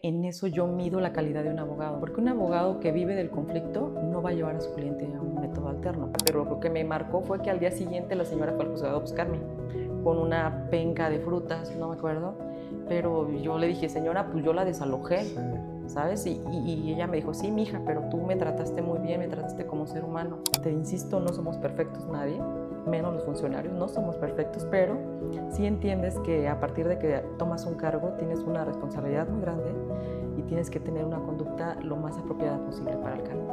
En eso yo mido la calidad de un abogado, porque un abogado que vive del conflicto no va a llevar a su cliente a un método alterno. Pero lo que me marcó fue que al día siguiente la señora fue al juzgado a buscarme con una penca de frutas, no me acuerdo, pero yo le dije, señora, pues yo la desalojé, Sí, ¿sabes? Y ella me dijo, sí, mija, pero tú me trataste muy bien, me trataste como ser humano. Te insisto, no somos perfectos nadie, menos los funcionarios, no somos perfectos, pero sí entiendes que a partir de que tomas un cargo tienes una responsabilidad muy grande y tienes que tener una conducta lo más apropiada posible para el cargo.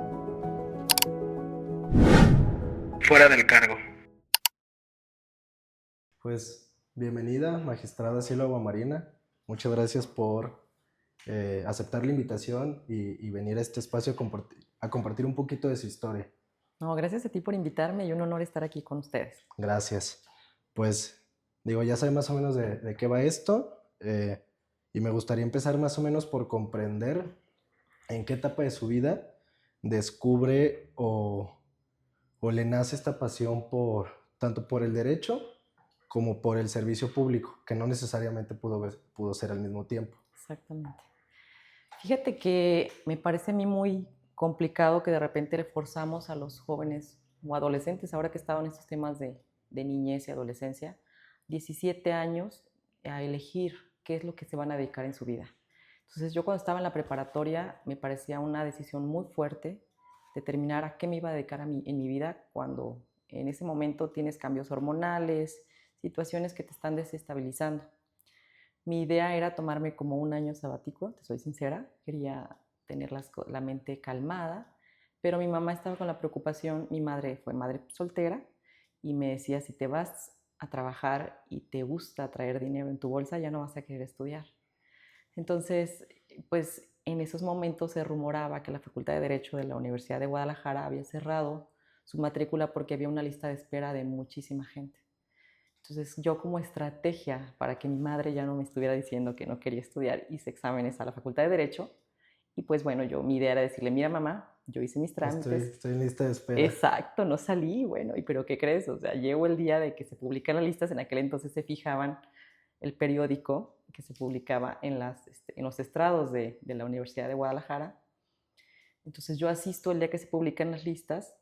Fuera del cargo. pues bienvenida, magistrada Cielo Aguamarina. Muchas gracias por aceptar la invitación y venir a este espacio a compartir un poquito de su historia. No, gracias a ti por invitarme y un honor estar aquí con ustedes. Gracias. Pues digo, ya sabe más o menos de qué va esto y me gustaría empezar más o menos por comprender en qué etapa de su vida descubre o le nace esta pasión por tanto por el derecho como por el servicio público, que no necesariamente pudo ser al mismo tiempo. Exactamente. Fíjate que me parece a mí muy complicado que de repente le forzamos a los jóvenes o adolescentes, ahora que he estado en estos temas de niñez y adolescencia, 17 años, a elegir qué es lo que se van a dedicar en su vida. Entonces yo cuando estaba en la preparatoria me parecía una decisión muy fuerte determinar a qué me iba a dedicar en mi vida cuando en ese momento tienes cambios hormonales, situaciones que te están desestabilizando. Mi idea era tomarme como un año sabático, te soy sincera, quería tener la mente calmada, pero mi mamá estaba con la preocupación, mi madre fue madre soltera y me decía, si te vas a trabajar y te gusta traer dinero en tu bolsa, ya no vas a querer estudiar. Entonces, pues en esos momentos se rumoraba que la Facultad de Derecho de la Universidad de Guadalajara había cerrado su matrícula porque había una lista de espera de muchísima gente. Entonces yo como estrategia para que mi madre ya no me estuviera diciendo que no quería estudiar, hice exámenes a la Facultad de Derecho y pues bueno, mi idea era decirle, mira mamá, yo hice mis trámites, Estoy en lista de espera. exacto, no salí, bueno, ¿y pero qué crees? O sea, llegó el día de que se publican las listas, en aquel entonces se fijaban el periódico que se publicaba en los estrados de la Universidad de Guadalajara. Entonces yo asisto el día que se publican las listas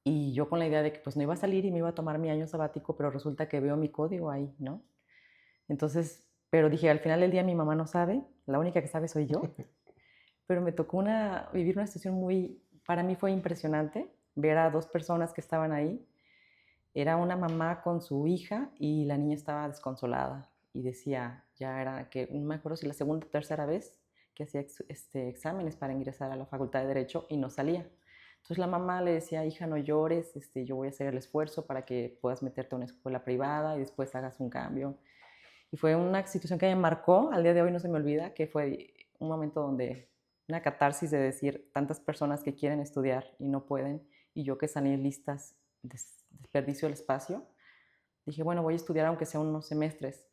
y yo con la idea de que pues no iba a salir y me iba a tomar mi año sabático, pero resulta que veo mi código ahí, ¿no? Entonces, pero dije, al final del día mi mamá no sabe, la única que sabe soy yo, pero me tocó vivir una situación muy, para mí fue impresionante ver a dos personas que estaban ahí. Era una mamá con su hija y la niña estaba desconsolada y decía, ya era que, no me acuerdo si la segunda o tercera vez que hacía exámenes para ingresar a la Facultad de Derecho y no salía. Entonces la mamá le decía, hija, no llores, yo voy a hacer el esfuerzo para que puedas meterte a una escuela privada y después hagas un cambio. Y fue una situación que me marcó, al día de hoy no se me olvida, que fue un momento donde una catarsis de decir tantas personas que quieren estudiar y no pueden, y yo que salí en listas, desperdicio el espacio. Dije, bueno, voy a estudiar aunque sea unos semestres.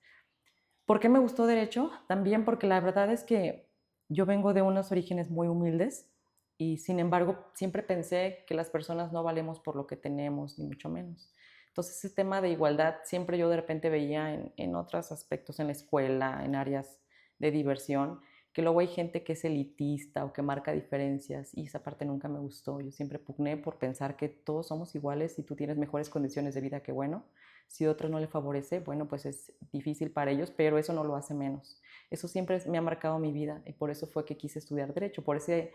¿Por qué me gustó Derecho? También porque la verdad es que yo vengo de unos orígenes muy humildes y sin embargo siempre pensé que las personas no valemos por lo que tenemos, ni mucho menos. Entonces ese tema de igualdad siempre yo de repente veía en otros aspectos en la escuela, en áreas de diversión, que luego hay gente que es elitista o que marca diferencias y esa parte nunca me gustó. Yo siempre pugné por pensar que todos somos iguales y tú tienes mejores condiciones de vida que bueno. Si a otros no le favorece, bueno, pues es difícil para ellos, pero eso no lo hace menos. Eso siempre me ha marcado mi vida y por eso fue que quise estudiar Derecho, por ese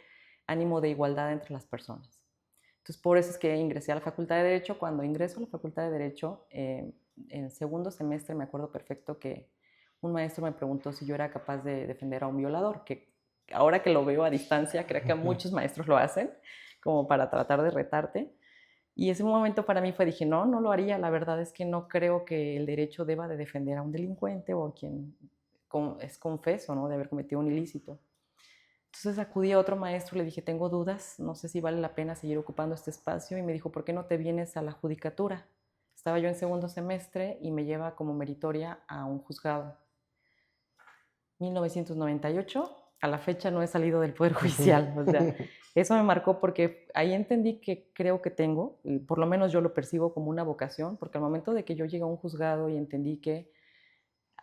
ánimo de igualdad entre las personas. Entonces, por eso es que ingresé a la Facultad de Derecho. Cuando ingreso a la Facultad de Derecho, en segundo semestre me acuerdo perfecto que un maestro me preguntó si yo era capaz de defender a un violador, que ahora que lo veo a distancia, creo que muchos maestros lo hacen, como para tratar de retarte. Y ese momento para mí fue, dije, no, no lo haría. La verdad es que no creo que el derecho deba de defender a un delincuente o a quien es confeso, ¿no?, de haber cometido un ilícito. Entonces acudí a otro maestro, le dije, tengo dudas, no sé si vale la pena seguir ocupando este espacio. Y me dijo, ¿por qué no te vienes a la judicatura? Estaba yo en segundo semestre y me lleva como meritoria a un juzgado. 1998, a la fecha no he salido del Poder Judicial. O sea, eso me marcó porque ahí entendí que creo que tengo, y por lo menos yo lo percibo como una vocación, porque al momento de que yo llegué a un juzgado y entendí que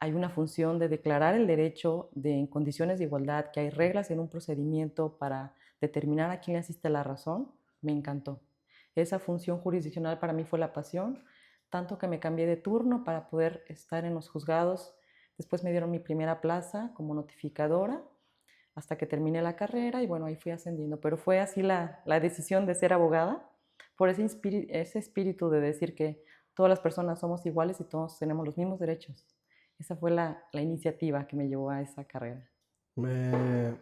hay una función de declarar el derecho en condiciones de igualdad, que hay reglas en un procedimiento para determinar a quién le asiste la razón, me encantó. Esa función jurisdiccional para mí fue la pasión, tanto que me cambié de turno para poder estar en los juzgados. Después me dieron mi primera plaza como notificadora hasta que terminé la carrera y bueno, ahí fui ascendiendo. Pero fue así la decisión de ser abogada, por ese espíritu de decir que todas las personas somos iguales y todos tenemos los mismos derechos. Esa fue la iniciativa que me llevó a esa carrera. Me,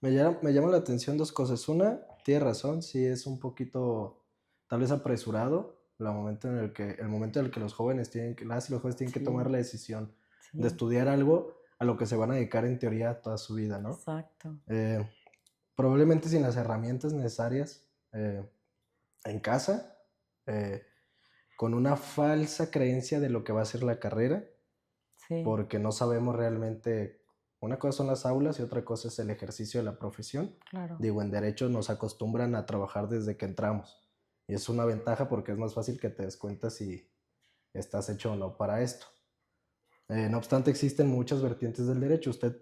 me llama la atención dos cosas. Una, tiene razón, sí es un poquito tal vez apresurado el momento en el que los jóvenes las y los jóvenes tienen que tomar Sí, la decisión de sí, estudiar algo a lo que se van a dedicar en teoría toda su vida, ¿no? exacto. Eh, Probablemente sin las herramientas necesarias en casa, eh, con una falsa creencia de lo que va a ser la carrera, Sí, porque no sabemos realmente, una cosa son las aulas y otra cosa es el ejercicio de la profesión. claro. Digo, en derecho nos acostumbran a trabajar desde que entramos y es una ventaja porque es más fácil que te des cuenta si estás hecho o no para esto. No obstante, existen muchas vertientes del derecho. Usted,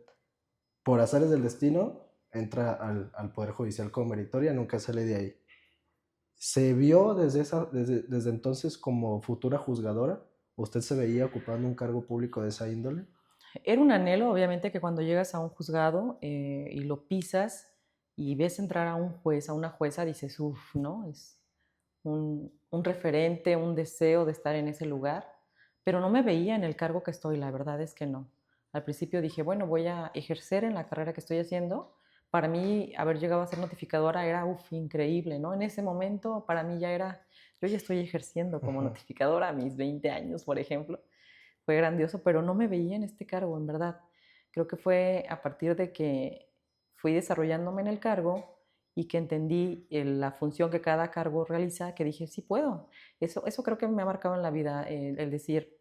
por azares del destino, entra al Poder Judicial como meritoria, nunca sale de ahí. ¿Se vio desde entonces como futura juzgadora? ¿Usted se veía ocupando un cargo público de esa índole? Era un anhelo, obviamente, que cuando llegas a un juzgado y lo pisas y ves entrar a un juez, a una jueza, dices, uff, ¿no? Es un referente, un deseo de estar en ese lugar, pero no me veía en el cargo que estoy, la verdad es que no. Al principio dije, bueno, voy a ejercer en la carrera que estoy haciendo. Para mí, haber llegado a ser notificadora era, uff, increíble, ¿no? En ese momento, para mí ya era, yo ya estoy ejerciendo como Ujú. notificadora a mis 20 años, por ejemplo. Fue grandioso, pero no me veía en este cargo, en verdad. Creo que fue a partir de que fui desarrollándome en el cargo y que entendí la función que cada cargo realiza, que dije, sí puedo. Eso creo que me ha marcado en la vida, el decir,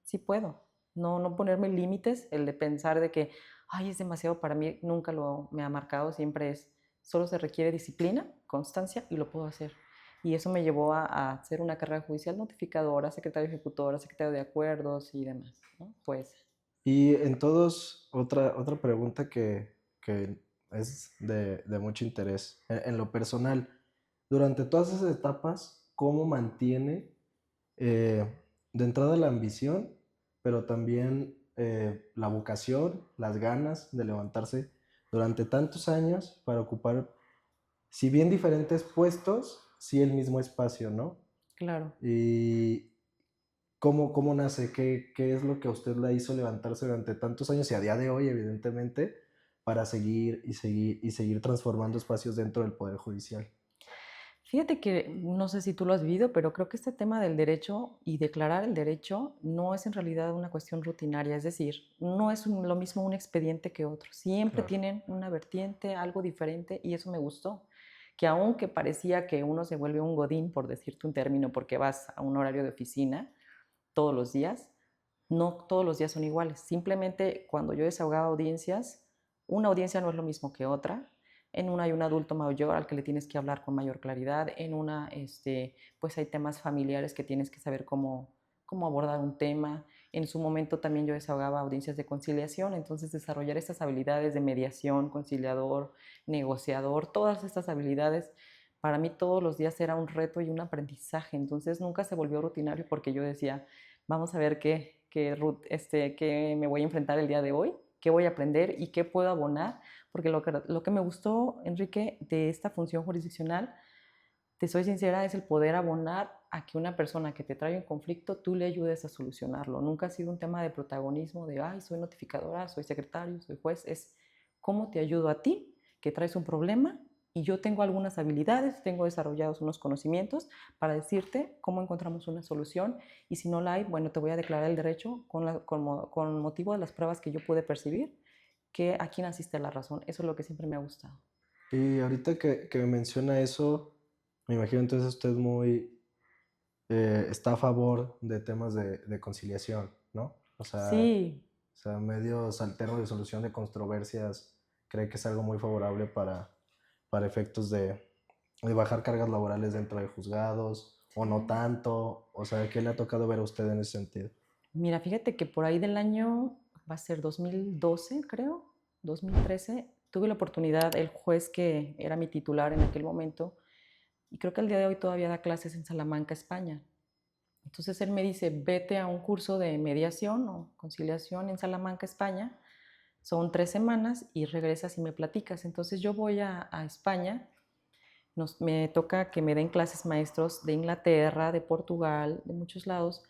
sí puedo. No ponerme límites, el de pensar de que, ay, es demasiado para mí, nunca me ha marcado, siempre es, solo se requiere disciplina, constancia y lo puedo hacer. Y eso me llevó a hacer una carrera judicial notificadora, secretario ejecutora, secretario de acuerdos y demás, ¿no? Pues, Y en todos, otra pregunta que es de mucho interés. En lo personal, durante todas esas etapas, ¿cómo mantiene eh, de entrada la ambición, pero también la vocación, las ganas de levantarse durante tantos años para ocupar, si bien diferentes puestos, sí el mismo espacio, ¿no? claro. Y cómo nace, qué es lo que a usted la hizo levantarse durante tantos años y a día de hoy, evidentemente, para seguir transformando espacios dentro del Poder Judicial. Fíjate que no sé si tú lo has vivido, pero creo que este tema del derecho y declarar el derecho no es en realidad una cuestión rutinaria, es decir, no es lo mismo un expediente que otro. Siempre Claro. tienen una vertiente, algo diferente, y eso me gustó. Que aunque parecía que uno se vuelve un godín, por decirte un término, porque vas a un horario de oficina todos los días, no todos los días son iguales. Simplemente cuando yo desahogaba audiencias, una audiencia no es lo mismo que otra. En una hay un adulto mayor al que le tienes que hablar con mayor claridad. En una, pues hay temas familiares que tienes que saber cómo abordar un tema. En su momento también yo desahogaba audiencias de conciliación, entonces desarrollar estas habilidades de mediación, conciliador, negociador, todas estas habilidades, para mí todos los días era un reto y un aprendizaje. Entonces nunca se volvió rutinario porque yo decía, vamos a ver qué me voy a enfrentar el día de hoy, qué voy a aprender y qué puedo abonar, porque lo que me gustó, Enrique, de esta función jurisdiccional, te soy sincera, es el poder abonar a que una persona que te trae un conflicto, tú le ayudes a solucionarlo. Nunca ha sido un tema de protagonismo, de, ay, soy notificadora, soy secretario, soy juez, es cómo te ayudo a ti, que traes un problema y yo tengo algunas habilidades, tengo desarrollados unos conocimientos para decirte cómo encontramos una solución y si no la hay, bueno, te voy a declarar el derecho con motivo de las pruebas que yo pude percibir, que aquí naciste la razón. Eso es lo que siempre me ha gustado. Y ahorita que me menciona eso, me imagino entonces usted está a favor de temas de conciliación, ¿no? Sí, O sea, medios alternos de solución de controversias, cree que es algo muy favorable para efectos de bajar cargas laborales dentro de juzgados, o no tanto, o sea, ¿qué le ha tocado ver a usted en ese sentido? Mira, fíjate que por ahí del año, va a ser 2012, creo, 2013, tuve la oportunidad, el juez que era mi titular en aquel momento, y creo que al día de hoy todavía da clases en Salamanca, España. Entonces él me dice, vete a un curso de mediación o conciliación en Salamanca, España. Son 3 semanas y regresas y me platicas. Entonces yo voy a España, me toca que me den clases maestros de Inglaterra, de Portugal, de muchos lados.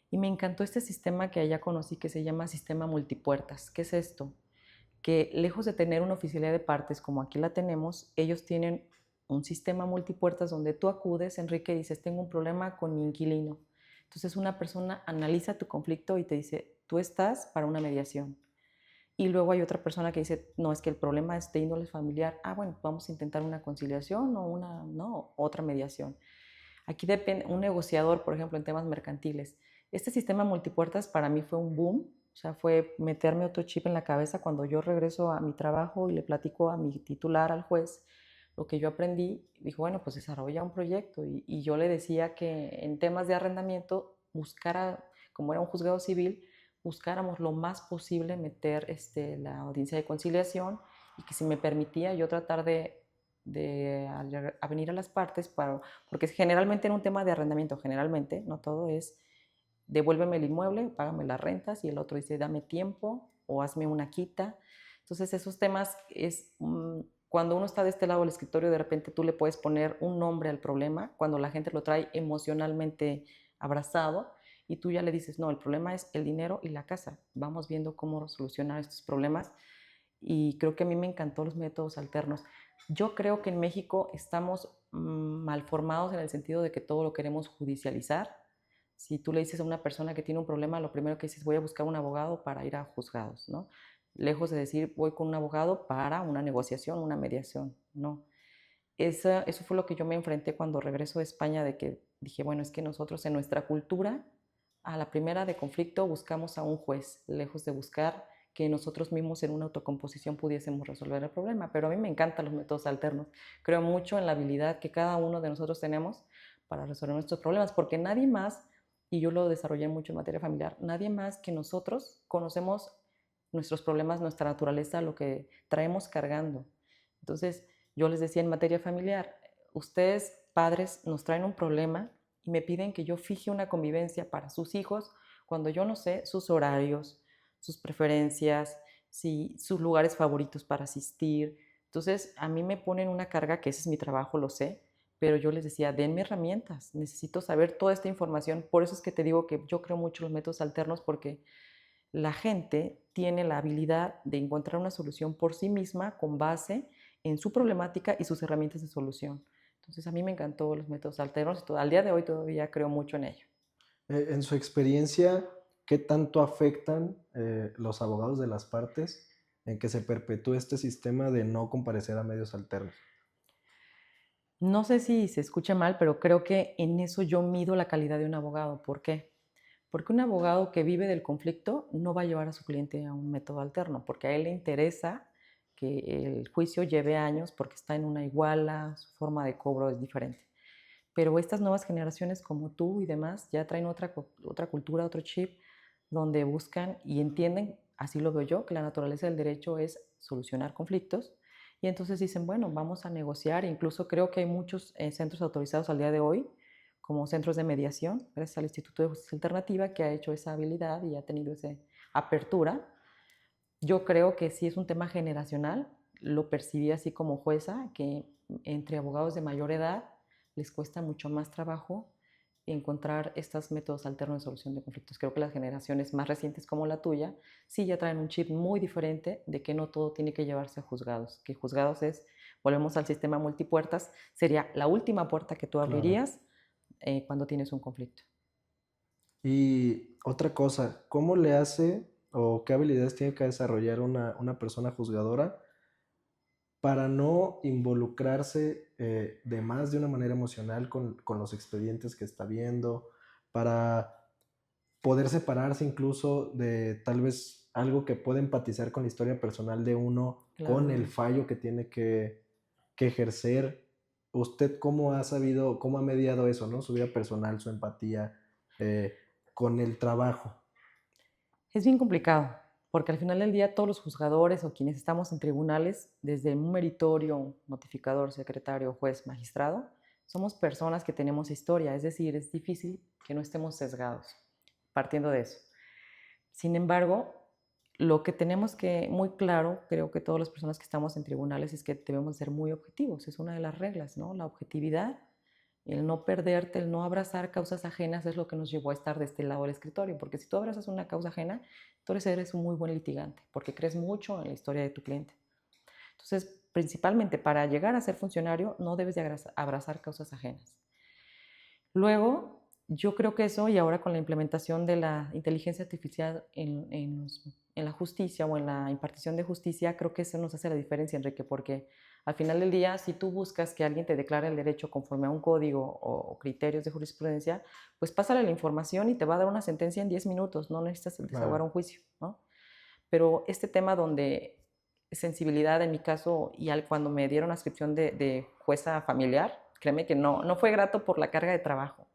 Y me encantó este sistema que allá conocí que se llama sistema multipuertas. ¿Qué es esto? Que lejos de tener una oficialidad de partes como aquí la tenemos, ellos tienen un sistema multipuertas donde tú acudes, Enrique, y dices, tengo un problema con mi inquilino. Entonces una persona analiza tu conflicto y te dice, tú estás para una mediación. Y luego hay otra persona que dice, no, es que el problema es de índole familiar. Ah, bueno, vamos a intentar una conciliación o otra mediación. Aquí depende, un negociador, por ejemplo, en temas mercantiles. Este sistema multipuertas para mí fue un boom, o sea, fue meterme otro chip en la cabeza cuando yo regreso a mi trabajo y le platico a mi titular, al juez, lo que yo aprendí. Dijo, bueno, pues desarrolla un proyecto. Y yo le decía que en temas de arrendamiento buscara, como era un juzgado civil, buscáramos lo más posible meter la audiencia de conciliación y que si me permitía yo tratar de a venir a las partes, porque generalmente en un tema de arrendamiento, generalmente, no todo es devuélveme el inmueble, págame las rentas y el otro dice dame tiempo o hazme una quita. Entonces esos temas cuando uno está de este lado del escritorio, de repente tú le puedes poner un nombre al problema, cuando la gente lo trae emocionalmente abrazado y tú ya le dices, no, el problema es el dinero y la casa, vamos viendo cómo solucionar estos problemas. Y creo que a mí me encantó los métodos alternos. Yo creo que en México estamos mal formados en el sentido de que todo lo queremos judicializar. Si tú le dices a una persona que tiene un problema, lo primero que dices, voy a buscar un abogado para ir a juzgados, ¿no? Lejos de decir, voy con un abogado para una negociación, una mediación, no. Eso fue lo que yo me enfrenté cuando regreso de España, de que dije, bueno, es que nosotros en nuestra cultura, a la primera de conflicto buscamos a un juez, lejos de buscar que nosotros mismos en una autocomposición pudiésemos resolver el problema. Pero a mí me encantan los métodos alternos. Creo mucho en la habilidad que cada uno de nosotros tenemos para resolver nuestros problemas, porque nadie más, y yo lo desarrollé mucho en materia familiar, nadie más que nosotros conocemos nuestros problemas, nuestra naturaleza, lo que traemos cargando. Entonces, yo les decía en materia familiar, ustedes, padres, nos traen un problema y me piden que yo fije una convivencia para sus hijos cuando yo no sé sus horarios, sus preferencias, sus lugares favoritos para asistir. Entonces, a mí me ponen una carga, que ese es mi trabajo, lo sé, pero yo les decía, denme herramientas, necesito saber toda esta información. Por eso es que te digo que yo creo mucho en los métodos alternos, porque la gente tiene la habilidad de encontrar una solución por sí misma con base en su problemática y sus herramientas de solución. Entonces a mí me encantó los métodos alternos y al día de hoy todavía creo mucho en ello. En su experiencia, ¿qué tanto afectan los abogados de las partes en que se perpetúe este sistema de no comparecer a medios alternos? No sé si se escucha mal, pero creo que en eso yo mido la calidad de un abogado. ¿Por qué? Porque un abogado que vive del conflicto no va a llevar a su cliente a un método alterno, porque a él le interesa que el juicio lleve años porque está en una iguala, su forma de cobro es diferente. Pero estas nuevas generaciones como tú y demás ya traen otra cultura, otro chip, donde buscan y entienden, así lo veo yo, que la naturaleza del derecho es solucionar conflictos. Y entonces dicen, bueno, vamos a negociar. Incluso creo que hay muchos centros autorizados al día de hoy, como centros de mediación, gracias al Instituto de Justicia Alternativa, que ha hecho esa habilidad y ha tenido esa apertura. Yo creo que sí es un tema generacional, lo percibí así como jueza, que entre abogados de mayor edad les cuesta mucho más trabajo encontrar estos métodos alternos de solución de conflictos. Creo que las generaciones más recientes como la tuya sí ya traen un chip muy diferente de que no todo tiene que llevarse a juzgados, que juzgados es, volvemos al sistema multipuertas, sería la última puerta que tú Claro. abrirías cuando tienes un conflicto. Y otra cosa, ¿cómo le hace o qué habilidades tiene que desarrollar una persona juzgadora para no involucrarse de más de una manera emocional con los expedientes que está viendo, para poder separarse incluso de tal vez algo que pueda empatizar con la historia personal de uno, con el Claro. fallo que tiene que ejercer? ¿Usted cómo ha sabido, cómo ha mediado eso, ¿no? Su vida personal, su empatía, con el trabajo. Es bien complicado, porque al final del día todos los juzgadores o quienes estamos en tribunales, desde un meritorio, notificador, secretario, juez, magistrado, somos personas que tenemos historia, es decir, es difícil que no estemos sesgados, partiendo de eso. Sin embargo, lo que tenemos que muy claro, creo que todas las personas que estamos en tribunales, es que debemos ser muy objetivos, es una de las reglas, ¿no? La objetividad, el no perderte, el no abrazar causas ajenas es lo que nos llevó a estar de este lado del escritorio, porque si tú abrazas una causa ajena, entonces eres un muy buen litigante, porque crees mucho en la historia de tu cliente. Entonces, principalmente para llegar a ser funcionario, no debes de abrazar causas ajenas. Luego, yo creo que eso, y ahora con la implementación de la inteligencia artificial en la justicia o en la impartición de justicia, creo que eso nos hace la diferencia, Enrique, porque al final del día, si tú buscas que alguien te declare el derecho conforme a un código o criterios de jurisprudencia, pues pásale la información y te va a dar una sentencia en 10 minutos, no necesitas desahogar un juicio, ¿no? Pero este tema donde sensibilidad, en mi caso, y cuando me dieron adscripción de jueza familiar, créeme que no fue grato por la carga de trabajo.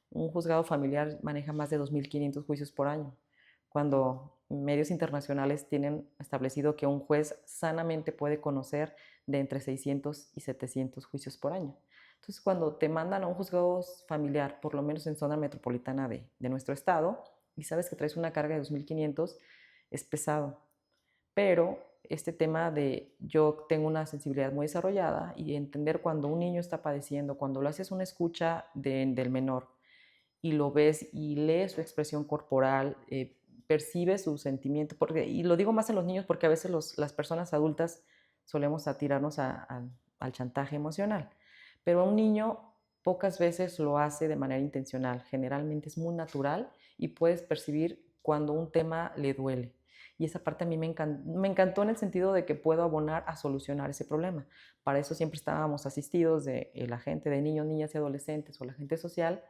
Un juzgado familiar maneja más de 2.500 juicios por año, cuando medios internacionales tienen establecido que un juez sanamente puede conocer de entre 600 y 700 juicios por año. Entonces, cuando te mandan a un juzgado familiar, por lo menos en zona metropolitana de nuestro estado, y sabes que traes una carga de 2.500, es pesado. Pero este tema de yo tengo una sensibilidad muy desarrollada y entender cuando un niño está padeciendo, cuando lo haces una escucha del menor y lo ves y lees su expresión corporal, percibes su sentimiento, y lo digo más en los niños porque a veces las personas adultas solemos atirarnos al chantaje emocional, pero a un niño pocas veces lo hace de manera intencional, generalmente es muy natural y puedes percibir cuando un tema le duele. Y esa parte a mí me encantó en el sentido de que puedo abonar a solucionar ese problema. Para eso siempre estábamos asistidos de la gente de niños, niñas y adolescentes o la gente social,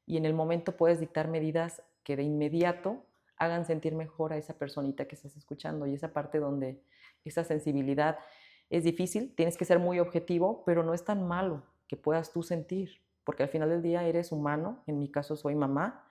y en el momento puedes dictar medidas que de inmediato hagan sentir mejor a esa personita que estás escuchando, y esa parte donde esa sensibilidad es difícil, tienes que ser muy objetivo, pero no es tan malo que puedas tú sentir, porque al final del día eres humano, en mi caso soy mamá,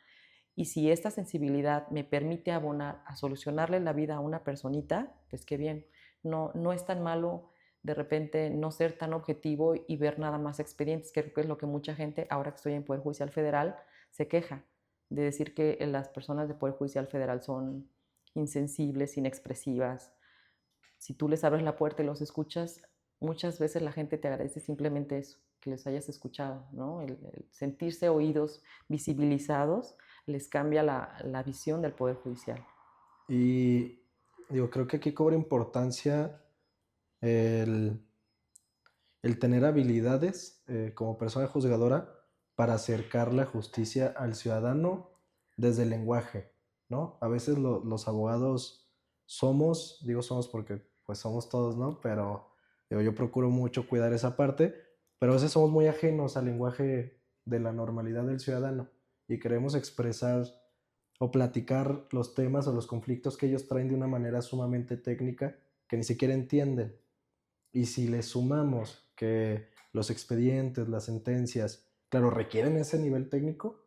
y si esta sensibilidad me permite abonar a solucionarle la vida a una personita, pues qué bien. No es tan malo de repente no ser tan objetivo y ver nada más expedientes, que creo que es lo que mucha gente, ahora que estoy en Poder Judicial Federal, se queja de decir que las personas de Poder Judicial Federal son insensibles, inexpresivas. Si tú les abres la puerta y los escuchas, muchas veces la gente te agradece simplemente eso, que les hayas escuchado, ¿no? El sentirse oídos, visibilizados, les cambia la visión del Poder Judicial. Y digo, creo que aquí cobra importancia el, el tener habilidades como persona juzgadora para acercar la justicia al ciudadano desde el lenguaje, ¿no? A veces los abogados somos, digo somos porque pues somos todos, ¿no? Pero digo, yo procuro mucho cuidar esa parte, pero a veces somos muy ajenos al lenguaje de la normalidad del ciudadano y queremos expresar o platicar los temas o los conflictos que ellos traen de una manera sumamente técnica que ni siquiera entienden. Y si le sumamos que los expedientes, las sentencias, claro, requieren ese nivel técnico,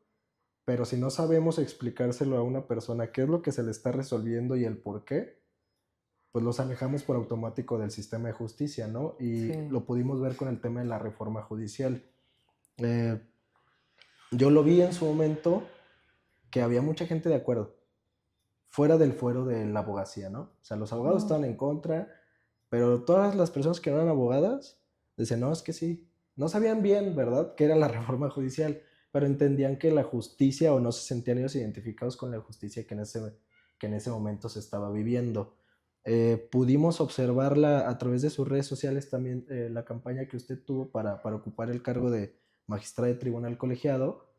pero si no sabemos explicárselo a una persona qué es lo que se le está resolviendo y el por qué, pues los alejamos por automático del sistema de justicia, ¿no? Y Sí. lo pudimos ver con el tema de la reforma judicial. Eh, yo lo vi en su momento que había mucha gente de acuerdo, fuera del fuero de la abogacía, ¿no? O sea, los abogados estaban en contra, pero todas las personas que no eran abogadas decían, no, es que sí, no sabían bien, ¿verdad?, qué era la reforma judicial, pero entendían que la justicia, o no se sentían ellos identificados con la justicia que en ese momento se estaba viviendo. Pudimos observarla a través de sus redes sociales también, la campaña que usted tuvo para ocupar el cargo de magistrado de tribunal colegiado,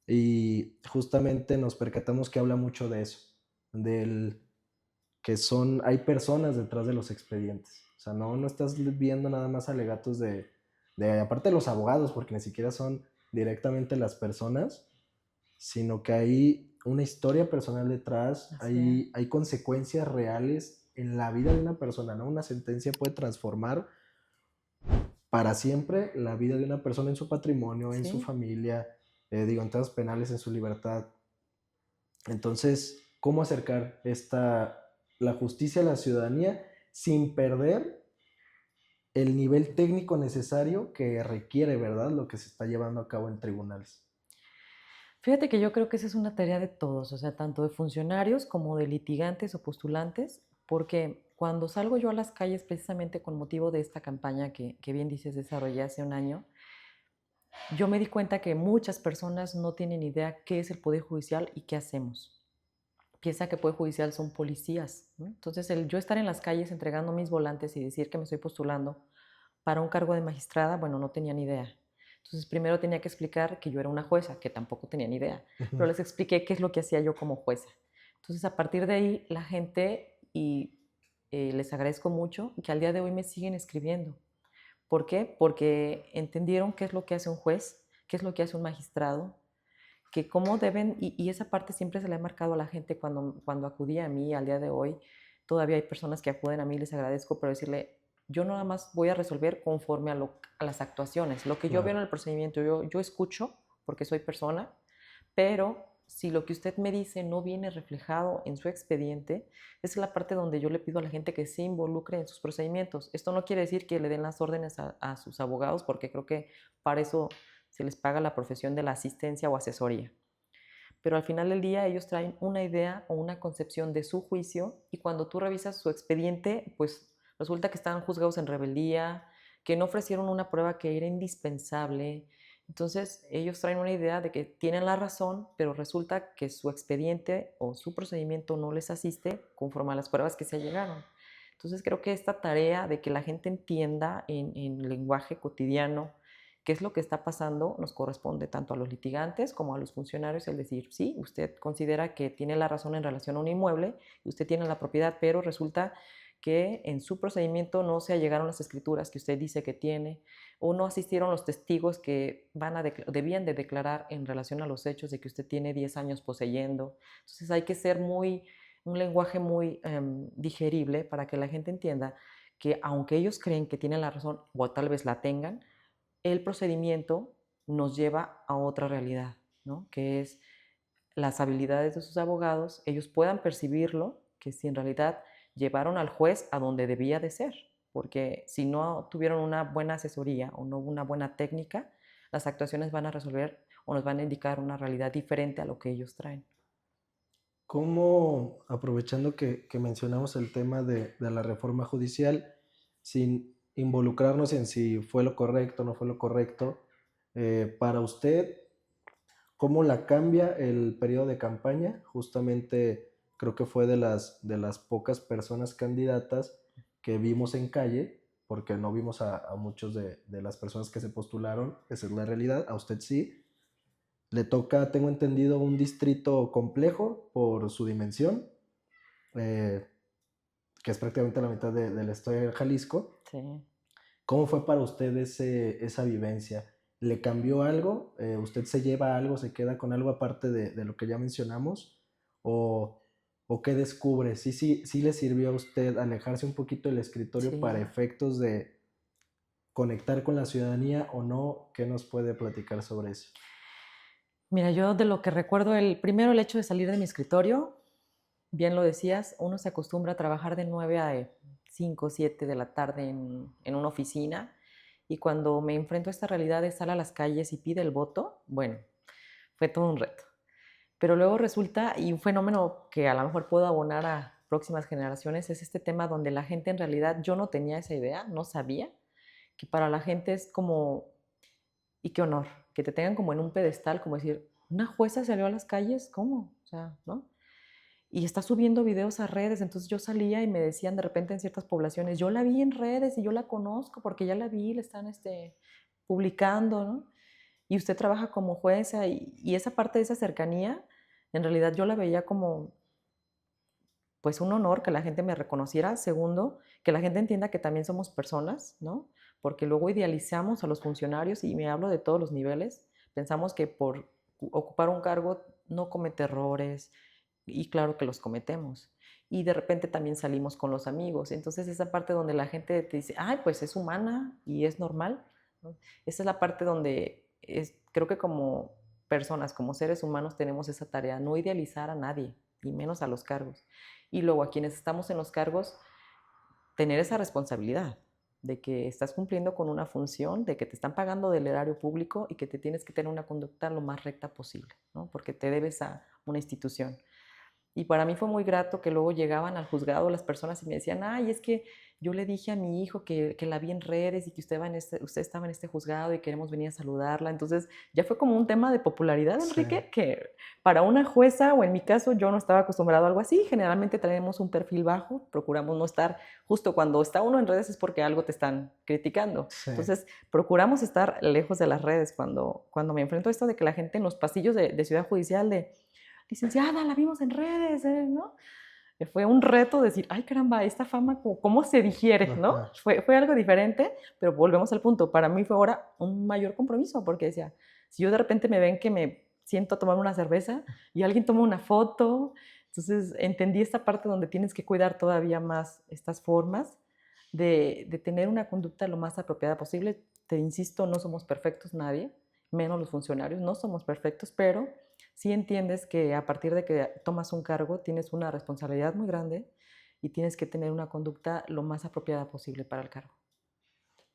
y justamente nos percatamos que habla mucho de eso, del que hay personas detrás de los expedientes. O sea, no estás viendo nada más alegatos aparte de los abogados, porque ni siquiera son directamente las personas, sino que hay una historia personal detrás, hay consecuencias reales en la vida de una persona, ¿no? Una sentencia puede transformar para siempre la vida de una persona en su patrimonio, en su familia, digo, en temas penales, en su libertad. Entonces, cómo acercar la justicia a la ciudadanía sin perder el nivel técnico necesario que requiere, ¿verdad?, lo que se está llevando a cabo en tribunales. Fíjate que yo creo que esa es una tarea de todos, o sea, tanto de funcionarios como de litigantes o postulantes, porque cuando salgo yo a las calles precisamente con motivo de esta campaña que bien dices desarrollé hace un año, yo me di cuenta que muchas personas no tienen idea qué es el Poder Judicial y qué hacemos. Piensa que el Poder Judicial son policías, ¿no? Entonces, el yo estar en las calles entregando mis volantes y decir que me estoy postulando para un cargo de magistrada, bueno, no tenía ni idea. Entonces, primero tenía que explicar que yo era una jueza, que tampoco tenía ni idea, pero les expliqué qué es lo que hacía yo como jueza. Entonces, a partir de ahí, la gente, y les agradezco mucho, que al día de hoy me siguen escribiendo. ¿Por qué? Porque entendieron qué es lo que hace un juez, qué es lo que hace un magistrado, que cómo deben, y esa parte siempre se le ha marcado a la gente cuando acudía a mí al día de hoy. Todavía hay personas que acuden a mí, les agradezco, pero decirle, yo nada más voy a resolver conforme a las actuaciones. Lo que yo veo en Claro. el procedimiento, yo escucho, porque soy persona, pero si lo que usted me dice no viene reflejado en su expediente, esa es la parte donde yo le pido a la gente que se involucre en sus procedimientos. Esto no quiere decir que le den las órdenes a sus abogados, porque creo que para eso se les paga la profesión de la asistencia o asesoría. Pero al final del día ellos traen una idea o una concepción de su juicio, y cuando tú revisas su expediente, pues resulta que están juzgados en rebeldía, que no ofrecieron una prueba que era indispensable. Entonces ellos traen una idea de que tienen la razón, pero resulta que su expediente o su procedimiento no les asiste conforme a las pruebas que se llegaron. Entonces creo que esta tarea de que la gente entienda en lenguaje cotidiano qué es lo que está pasando nos corresponde tanto a los litigantes como a los funcionarios, el decir, sí, usted considera que tiene la razón en relación a un inmueble y usted tiene la propiedad, pero resulta que en su procedimiento no se allegaron las escrituras que usted dice que tiene, o no asistieron los testigos que debían de declarar en relación a los hechos de que usted tiene 10 años poseyendo. Entonces hay que ser un lenguaje muy digerible para que la gente entienda que aunque ellos creen que tienen la razón o tal vez la tengan, el procedimiento nos lleva a otra realidad, ¿no? Que es las habilidades de sus abogados, ellos puedan percibirlo, que si en realidad llevaron al juez a donde debía de ser, porque si no tuvieron una buena asesoría o no una buena técnica, las actuaciones van a resolver o nos van a indicar una realidad diferente a lo que ellos traen. ¿Cómo, aprovechando que mencionamos el tema de la reforma judicial, sin involucrarnos en si fue lo correcto o no fue lo correcto, para usted, cómo la cambia el periodo de campaña? Justamente creo que fue de las pocas personas candidatas que vimos en calle, porque no vimos a muchos de las personas que se postularon, esa es la realidad, a usted sí. Le toca, tengo entendido, un distrito complejo por su dimensión, eh, que es prácticamente la mitad del estado de Jalisco. Sí. ¿Cómo fue para usted esa vivencia? ¿Le cambió algo? ¿Usted se lleva algo, se queda con algo aparte de lo que ya mencionamos? ¿O, o qué descubre? ¿Sí le sirvió a usted alejarse un poquito del escritorio para Sí. efectos de conectar con la ciudadanía o no? ¿Qué nos puede platicar sobre eso? Mira, yo de lo que recuerdo, primero el hecho de salir de mi escritorio, bien lo decías, uno se acostumbra a trabajar de 9 a 5 o 7 de la tarde en una oficina, y cuando me enfrento a esta realidad de salir a las calles y pide el voto, bueno, fue todo un reto. Pero luego resulta, y un fenómeno que a lo mejor puedo abonar a próximas generaciones, es este tema donde la gente en realidad, yo no tenía esa idea, no sabía, que para la gente es como, y qué honor, que te tengan como en un pedestal, como decir, una jueza salió a las calles, ¿cómo? O sea, ¿no? Y está subiendo videos a redes. Entonces yo salía y me decían de repente en ciertas poblaciones, yo la vi en redes y yo la conozco porque ya la vi, la están publicando, ¿no? Y usted trabaja como jueza, y esa parte de esa cercanía, en realidad yo la veía como pues un honor que la gente me reconociera. Segundo, que la gente entienda que también somos personas, ¿no? Porque luego idealizamos a los funcionarios, y me hablo de todos los niveles. Pensamos que por ocupar un cargo no comete errores, y claro que los cometemos. Y de repente también salimos con los amigos. Entonces esa parte donde la gente te dice, ay, pues es humana y es normal, ¿no? Esa es la parte donde creo que como personas, como seres humanos, tenemos esa tarea, no idealizar a nadie. y menos a los cargos. Y luego a quienes estamos en los cargos, tener esa responsabilidad de que estás cumpliendo con una función, de que te están pagando del erario público y que te tienes que tener una conducta lo más recta posible, ¿no? Porque te debes a una institución. Y para mí fue muy grato que luego llegaban al juzgado las personas y me decían, ay, es que yo le dije a mi hijo que la vi en redes y que usted estaba en este juzgado y queremos venir a saludarla. Entonces ya fue como un tema de popularidad, Sí. Enrique, que para una jueza, o en mi caso, yo no estaba acostumbrado a algo así. Generalmente tenemos un perfil bajo, procuramos no estar, justo cuando está uno en redes es porque algo te están criticando. Sí. Entonces procuramos estar lejos de las redes. Cuando me enfrento a esto de que la gente en los pasillos de Ciudad Judicial de licenciada, la vimos en redes, ¿no? Fue un reto decir, ay caramba, esta fama, ¿cómo se digiere? ¿No? Fue algo diferente, pero volvemos al punto. Para mí fue ahora un mayor compromiso, porque decía, si yo de repente me ven que me siento a tomar una cerveza y alguien toma una foto, entonces entendí esta parte donde tienes que cuidar todavía más estas formas de tener una conducta lo más apropiada posible. Te insisto, no somos perfectos nadie, menos los funcionarios, no somos perfectos, pero sí entiendes que a partir de que tomas un cargo tienes una responsabilidad muy grande y tienes que tener una conducta lo más apropiada posible para el cargo.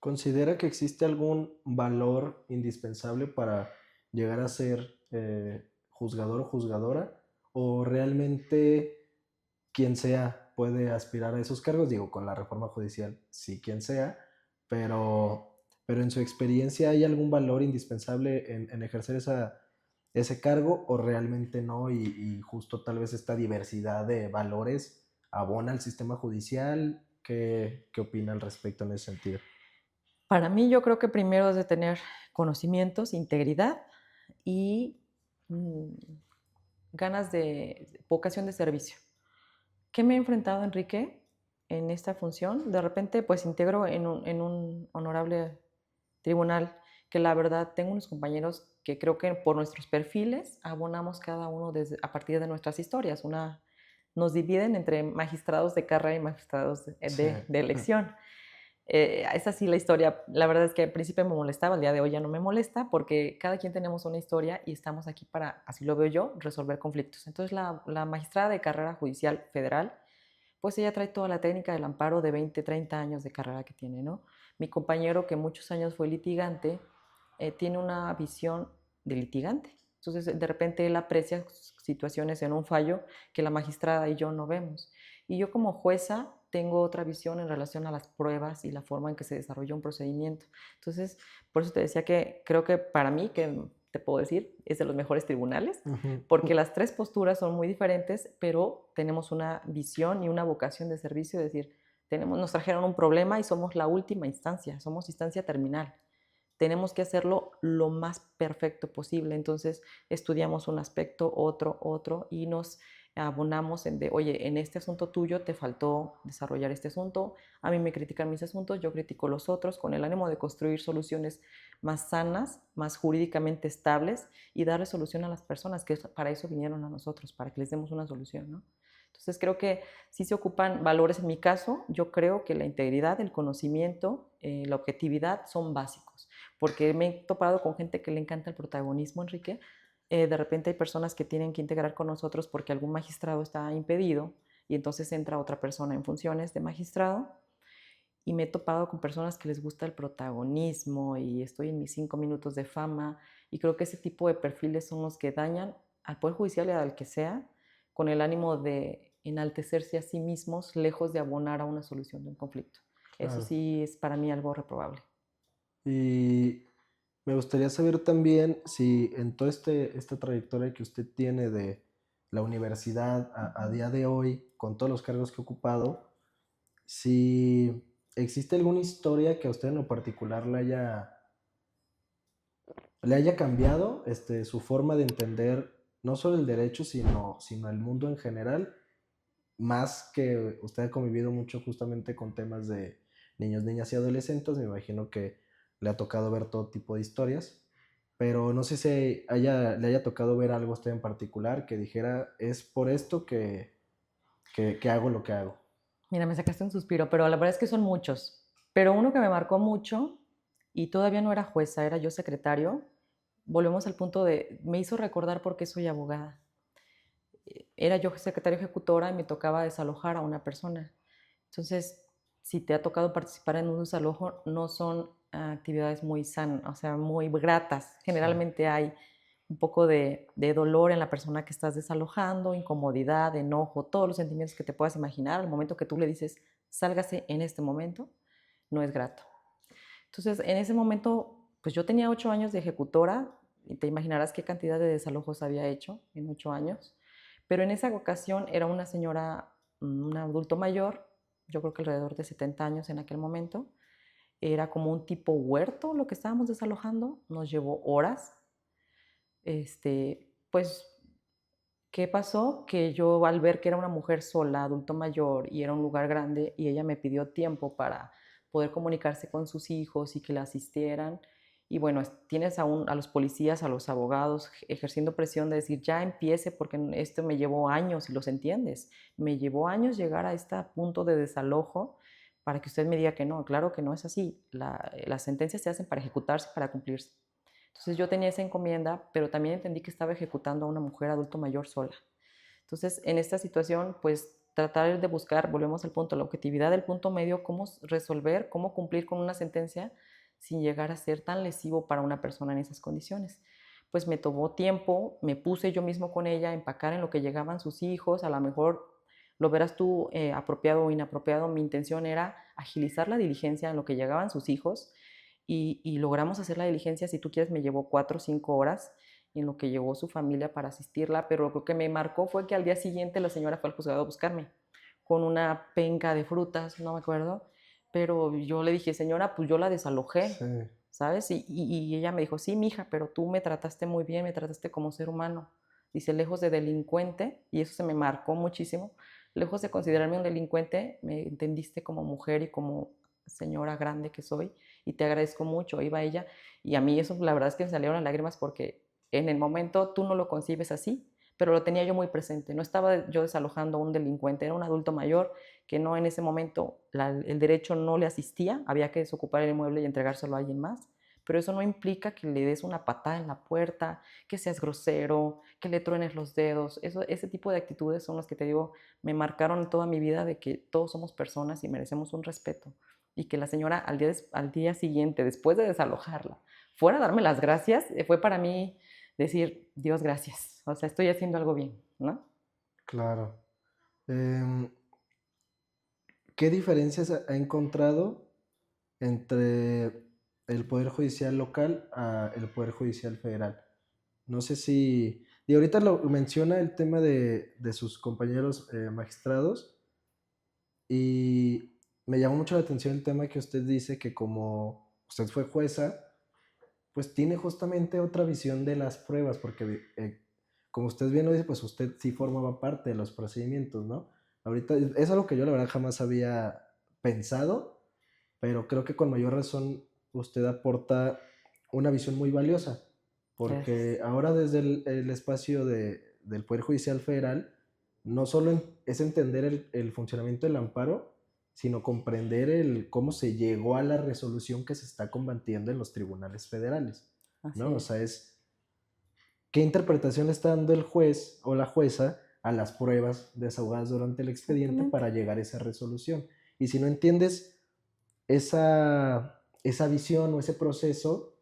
¿Considera que existe algún valor indispensable para llegar a ser juzgador o juzgadora? ¿O realmente quien sea puede aspirar a esos cargos? Digo, con la reforma judicial, sí, quien sea, pero en su experiencia, ¿hay algún valor indispensable en ejercer ese cargo o realmente no? Y justo tal vez esta diversidad de valores abona al sistema judicial. ¿Qué opina al respecto en ese sentido? Para mí yo creo que primero es de tener conocimientos, integridad y ganas de vocación de servicio. ¿Qué me he enfrentado, Enrique, en esta función? De repente, pues integro en un honorable tribunal que la verdad tengo unos compañeros que creo que por nuestros perfiles abonamos cada uno a partir de nuestras historias. Nos dividen entre magistrados de carrera y magistrados Sí. de elección. Es así la historia. La verdad es que al principio me molestaba, el día de hoy ya no me molesta porque cada quien tenemos una historia y estamos aquí para, así lo veo yo, resolver conflictos. Entonces la magistrada de carrera judicial federal, pues ella trae toda la técnica del amparo de 20, 30 años de carrera que tiene, ¿no? Mi compañero, que muchos años fue litigante, tiene una visión de litigante. Entonces, de repente él aprecia situaciones en un fallo que la magistrada y yo no vemos. Y yo como jueza tengo otra visión en relación a las pruebas y la forma en que se desarrolla un procedimiento. Entonces, por eso te decía que creo que para mí, que te puedo decir, es de los mejores tribunales, porque las tres posturas son muy diferentes, pero tenemos una visión y una vocación de servicio, es decir, nos trajeron un problema y somos la última instancia, somos instancia terminal. Tenemos que hacerlo lo más perfecto posible. Entonces estudiamos un aspecto, otro, y nos abonamos oye, en este asunto tuyo te faltó desarrollar este asunto, a mí me critican mis asuntos, yo critico los otros, con el ánimo de construir soluciones más sanas, más jurídicamente estables y darle solución a las personas, que para eso vinieron a nosotros, para que les demos una solución, ¿no? Entonces creo que sí se ocupan valores. En mi caso, yo creo que la integridad, el conocimiento, la objetividad son básicos, porque me he topado con gente que le encanta el protagonismo, Enrique. De repente hay personas que tienen que integrar con nosotros porque algún magistrado está impedido y entonces entra otra persona en funciones de magistrado, y me he topado con personas que les gusta el protagonismo y estoy en mis 5 minutos de fama, y creo que ese tipo de perfiles son los que dañan al Poder Judicial y al que sea, con el ánimo de enaltecerse a sí mismos lejos de abonar a una solución de un conflicto. Eso Claro. sí es para mí algo reprobable. Y me gustaría saber también si en toda esta trayectoria que usted tiene de la universidad a día de hoy, con todos los cargos que ha ocupado, si existe alguna historia que a usted en lo particular le haya cambiado su forma de entender no solo el derecho, sino el mundo en general, más que usted ha convivido mucho justamente con temas de niños, niñas y adolescentes. Me imagino que le ha tocado ver todo tipo de historias, pero no sé si le haya tocado ver algo a usted en particular que dijera, es por esto que hago lo que hago. Mira, me sacaste un suspiro, pero la verdad es que son muchos. Pero uno que me marcó mucho, y todavía no era jueza, era yo secretario, volvemos al punto me hizo recordar por qué soy abogada. era yo secretaria ejecutora y me tocaba desalojar a una persona. Entonces, si te ha tocado participar en un desalojo, no son actividades muy sanas, o sea, muy gratas. Sí, Generalmente hay un poco de dolor en la persona que estás desalojando, incomodidad, enojo, todos los sentimientos que te puedas imaginar. Al momento que tú le dices, sálgase en este momento, no es grato. Entonces, en ese momento, pues yo tenía 8 años de ejecutora y te imaginarás qué cantidad de desalojos había hecho en 8 años. Pero en esa ocasión era una señora, un adulto mayor, yo creo que alrededor de 70 años en aquel momento. Era como un tipo huerto lo que estábamos desalojando, nos llevó horas. Pues, ¿qué pasó? Que yo al ver que era una mujer sola, adulto mayor, y era un lugar grande, y ella me pidió tiempo para poder comunicarse con sus hijos y que la asistieran. Y bueno, tienes a los policías, a los abogados ejerciendo presión de decir, ya empiece porque esto me llevó años, y los entiendes. Me llevó años llegar a este punto de desalojo para que usted me diga que no. Claro que no es así. Las sentencias se hacen para ejecutarse, para cumplirse. Entonces yo tenía esa encomienda, pero también entendí que estaba ejecutando a una mujer adulto mayor sola. Entonces, en esta situación, pues tratar de buscar, volvemos al punto, la objetividad del punto medio, cómo resolver, cómo cumplir con una sentencia sin llegar a ser tan lesivo para una persona en esas condiciones. Pues me tomó tiempo, me puse yo mismo con ella a empacar en lo que llegaban sus hijos, a lo mejor lo verás tú apropiado o inapropiado, mi intención era agilizar la diligencia en lo que llegaban sus hijos y logramos hacer la diligencia, si tú quieres, me llevó 4 o 5 horas en lo que llegó su familia para asistirla, pero lo que me marcó fue que al día siguiente la señora fue al juzgado a buscarme con una penca de frutas, no me acuerdo, pero yo le dije, señora, pues yo la desalojé, sí, ¿sabes? Y ella me dijo, sí, mija, pero tú me trataste muy bien, me trataste como ser humano. Dice, lejos de delincuente, y eso se me marcó muchísimo, lejos de considerarme un delincuente, me entendiste como mujer y como señora grande que soy, y te agradezco mucho. Iba ella, y a mí eso, la verdad es que me salieron las lágrimas porque en el momento tú no lo concibes así, pero lo tenía yo muy presente. No estaba yo desalojando a un delincuente, era un adulto mayor que no en ese momento el derecho no le asistía, había que desocupar el inmueble y entregárselo a alguien más. Pero eso no implica que le des una patada en la puerta, que seas grosero, que le truenes los dedos. Ese tipo de actitudes son las que te digo, me marcaron toda mi vida de que todos somos personas y merecemos un respeto. Y que la señora al día siguiente, después de desalojarla, fuera a darme las gracias, fue para mí decir, Dios, gracias. O sea, estoy haciendo algo bien, ¿no? claro. Em, ¿Qué diferencias ha encontrado entre el Poder Judicial local a el Poder Judicial federal? No sé si... Y ahorita lo menciona el tema de sus compañeros magistrados y me llamó mucho la atención el tema que usted dice que como usted fue jueza, pues tiene justamente otra visión de las pruebas, porque como usted bien lo dice, pues usted sí formaba parte de los procedimientos, ¿no? Ahorita, eso es algo que yo la verdad jamás había pensado, pero creo que con mayor razón usted aporta una visión muy valiosa, Gracias. porque ahora desde el espacio del Poder Judicial Federal, no solo es entender el funcionamiento del amparo, sino comprender cómo se llegó a la resolución que se está combatiendo en los tribunales federales, Así ¿no? O sea, es. es qué interpretación le está dando el juez o la jueza a las pruebas desahogadas durante el expediente Exactamente. para llegar a esa resolución. Y si no entiendes esa visión o ese proceso,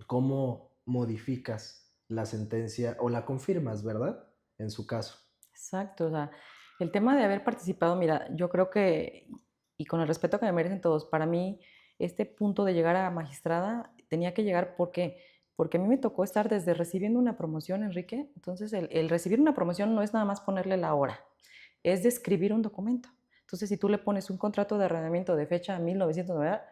¿cómo modificas la sentencia o la confirmas, verdad? En su caso. Exacto. O sea, el tema de haber participado, mira, yo creo que, y con el respeto que me merecen todos, para mí, este punto de llegar a magistrada tenía que llegar porque a mí me tocó estar desde recibiendo una promoción, Enrique. Entonces, el recibir una promoción no es nada más ponerle la hora, es describir un documento. Entonces, si tú le pones un contrato de arrendamiento de fecha 1990,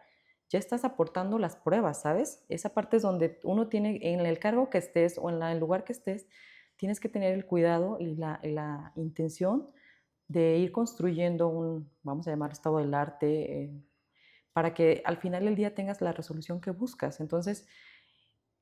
ya estás aportando las pruebas, ¿sabes? Esa parte es donde uno tiene, en el cargo que estés o en el lugar que estés, tienes que tener el cuidado y la intención de ir construyendo un, vamos a llamar, estado del arte, para que al final del día tengas la resolución que buscas. Entonces,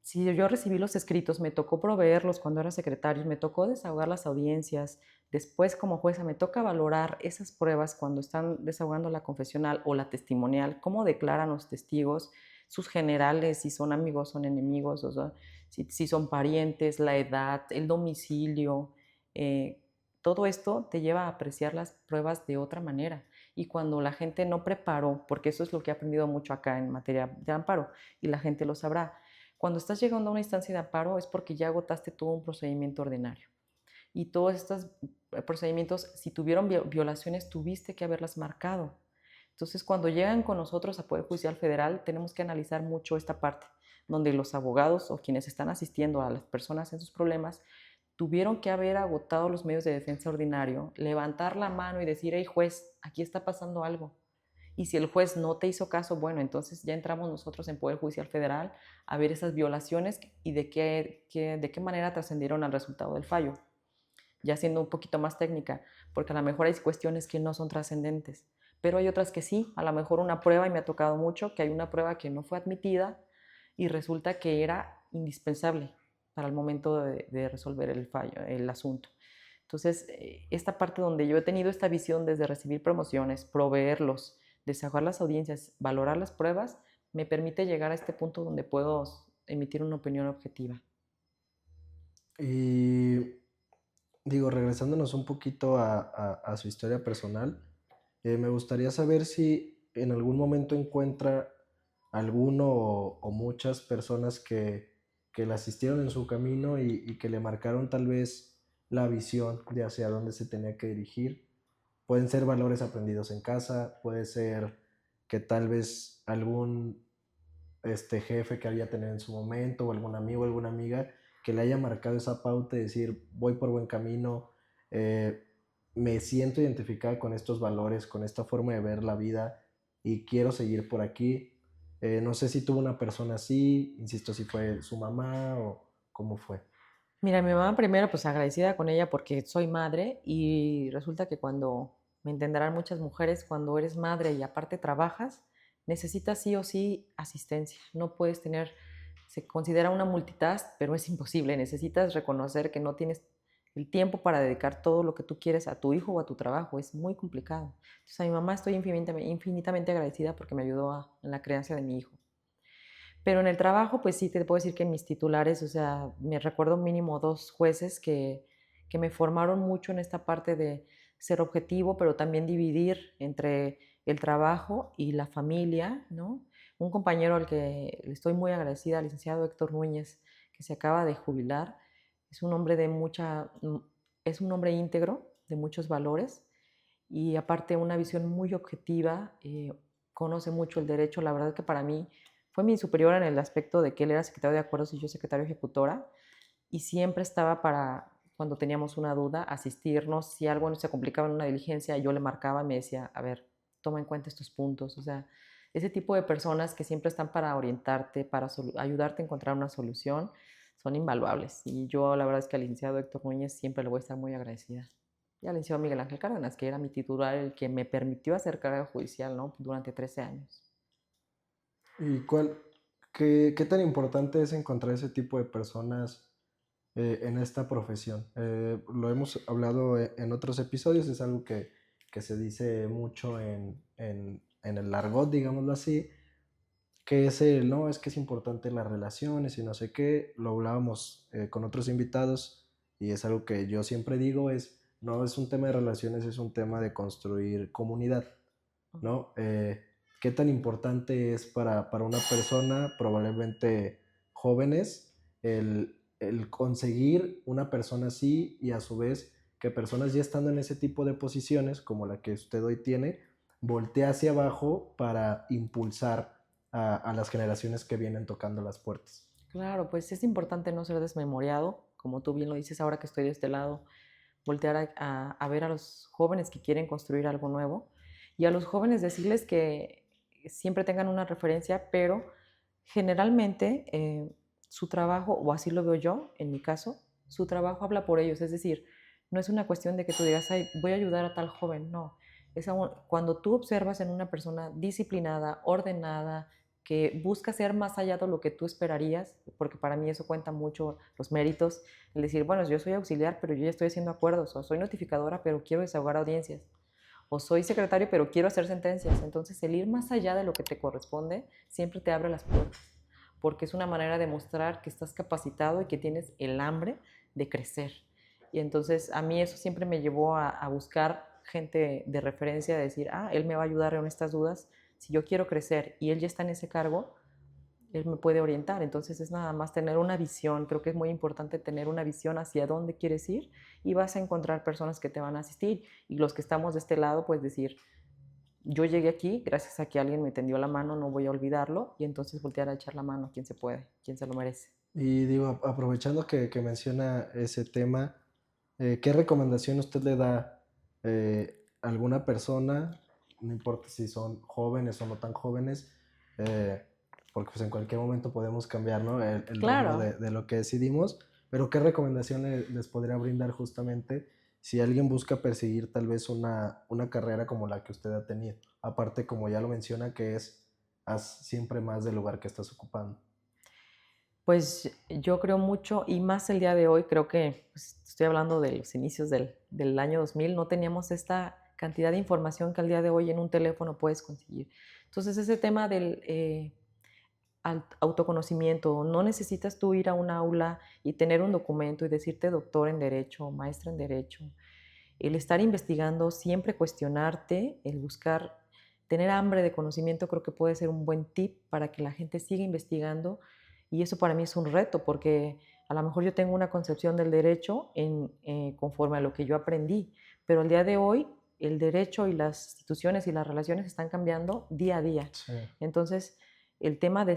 si yo recibí los escritos, me tocó proveerlos cuando era secretario, me tocó desahogar las audiencias, después como jueza me toca valorar esas pruebas cuando están desahogando la confesional o la testimonial, cómo declaran los testigos, sus generales, si son amigos, son enemigos, o sea, si son parientes, la edad, el domicilio, Eh, Todo esto te lleva a apreciar las pruebas de otra manera. Y cuando la gente no preparó, porque eso es lo que he aprendido mucho acá en materia de amparo, y la gente lo sabrá, cuando estás llegando a una instancia de amparo es porque ya agotaste todo un procedimiento ordinario. Y todos estos procedimientos, si tuvieron violaciones, tuviste que haberlas marcado. Entonces, cuando llegan con nosotros a Poder Judicial Federal, tenemos que analizar mucho esta parte, donde los abogados o quienes están asistiendo a las personas en sus problemas tuvieron que haber agotado los medios de defensa ordinario, levantar la mano y decir, hey juez, aquí está pasando algo. Y si el juez no te hizo caso, bueno, entonces ya entramos nosotros en Poder Judicial Federal a ver esas violaciones y de qué manera trascendieron al resultado del fallo. Ya siendo un poquito más técnica, porque a lo mejor hay cuestiones que no son trascendentes, pero hay otras que sí, a lo mejor una prueba, y me ha tocado mucho, que hay una prueba que no fue admitida y resulta que era indispensable para el momento de resolver el fallo, el asunto. Entonces, esta parte donde yo he tenido esta visión desde recibir promociones, proveerlos, desahogar las audiencias, valorar las pruebas, me permite llegar a este punto donde puedo emitir una opinión objetiva. Y digo, regresándonos un poquito a su historia personal, me gustaría saber si en algún momento encuentra alguno o muchas personas que le asistieron en su camino y que le marcaron tal vez la visión de hacia dónde se tenía que dirigir. Pueden ser valores aprendidos en casa, puede ser que tal vez algún jefe que había tenido en su momento, o algún amigo, alguna amiga, que le haya marcado esa pauta y decir, voy por buen camino, eh, me siento identificada con estos valores, con esta forma de ver la vida y quiero seguir por aquí. No sé si tuvo una persona así, insisto, si fue su mamá o cómo fue. Mira, mi mamá primero, pues agradecida con ella porque soy madre y resulta que cuando, me entenderán muchas mujeres, cuando eres madre y aparte trabajas, necesitas sí o sí asistencia. No puedes tener, se considera una multitask, pero es imposible. Necesitas reconocer que no tienes el tiempo para dedicar todo lo que tú quieres a tu hijo o a tu trabajo. Es muy complicado. Entonces a mi mamá estoy infinitamente agradecida porque me ayudó en la crianza de mi hijo. Pero en el trabajo, pues sí, te puedo decir que mis titulares, o sea, me recuerdo mínimo 2 jueces que me formaron mucho en esta parte de ser objetivo, pero también dividir entre el trabajo y la familia, ¿no? Un compañero al que le estoy muy agradecida, el licenciado Héctor Núñez, que se acaba de jubilar, es un hombre es un hombre íntegro, de muchos valores, y aparte una visión muy objetiva, conoce mucho el derecho. La verdad que para mí fue mi superior en el aspecto de que él era secretario de acuerdos y yo secretario ejecutora, y siempre estaba para, cuando teníamos una duda, asistirnos. Si algo no se complicaba en una diligencia, yo le marcaba y me decía, a ver, toma en cuenta estos puntos. O sea, ese tipo de personas que siempre están para orientarte, para ayudarte a encontrar una solución, son invaluables. Y yo la verdad es que al licenciado Héctor Núñez siempre le voy a estar muy agradecida. Y al licenciado Miguel Ángel Cárdenas, que era mi titular, el que me permitió hacer carrera judicial, ¿no? Durante 13 años. ¿Y qué tan importante es encontrar ese tipo de personas en esta profesión? Lo hemos hablado en otros episodios, es algo que se dice mucho en el argot, digámoslo así, que es no, es que es importante las relaciones y no sé qué. Lo hablábamos con otros invitados y es algo que yo siempre digo, no es un tema de relaciones, es un tema de construir comunidad, ¿no? ¿Qué tan importante es para una persona, probablemente jóvenes, el conseguir una persona así y a su vez que personas ya estando en ese tipo de posiciones, como la que usted hoy tiene, voltee hacia abajo para impulsar a las generaciones que vienen tocando las puertas? Claro, pues es importante no ser desmemoriado, como tú bien lo dices ahora que estoy de este lado, voltear a ver a los jóvenes que quieren construir algo nuevo y a los jóvenes decirles que siempre tengan una referencia, pero generalmente su trabajo, o así lo veo yo en mi caso, su trabajo habla por ellos, es decir, no es una cuestión de que tú digas, ay, voy a ayudar a tal joven, no. Cuando tú observas en una persona disciplinada, ordenada, que busca ser más allá de lo que tú esperarías, porque para mí eso cuenta mucho los méritos, el decir, bueno, yo soy auxiliar, pero yo ya estoy haciendo acuerdos, o soy notificadora, pero quiero desahogar audiencias, o soy secretario, pero quiero hacer sentencias. Entonces, el ir más allá de lo que te corresponde siempre te abre las puertas, porque es una manera de mostrar que estás capacitado y que tienes el hambre de crecer. Y entonces a mí eso siempre me llevó a buscar gente de referencia, de decir, él me va a ayudar en estas dudas. Si yo quiero crecer y él ya está en ese cargo, él me puede orientar. Entonces es nada más tener una visión. Creo que es muy importante tener una visión hacia dónde quieres ir y vas a encontrar personas que te van a asistir. Y los que estamos de este lado, pues decir, yo llegué aquí gracias a que alguien me tendió la mano, no voy a olvidarlo, y entonces voltear a echar la mano a quien se puede, quien se lo merece. Y digo, aprovechando que menciona ese tema, ¿qué recomendación usted le da a alguna persona, no importa si son jóvenes o no tan jóvenes, porque pues en cualquier momento podemos cambiar, ¿no? El rumbo Claro. de lo que decidimos, pero ¿qué recomendación les podría brindar justamente si alguien busca perseguir tal vez una carrera como la que usted ha tenido? Aparte, como ya lo menciona, que es haz siempre más del lugar que estás ocupando. Pues yo creo mucho, y más el día de hoy, creo que pues, estoy hablando de los inicios del año 2000, no teníamos esta cantidad de información que al día de hoy en un teléfono puedes conseguir. Entonces ese tema del autoconocimiento, no necesitas tú ir a un aula y tener un documento y decirte doctor en derecho, maestra en derecho. El estar investigando, siempre cuestionarte, el buscar, tener hambre de conocimiento, creo que puede ser un buen tip para que la gente siga investigando, y eso para mí es un reto porque a lo mejor yo tengo una concepción del derecho conforme a lo que yo aprendí, pero al día de hoy el derecho y las instituciones y las relaciones están cambiando día a día. Sí. Entonces, el tema de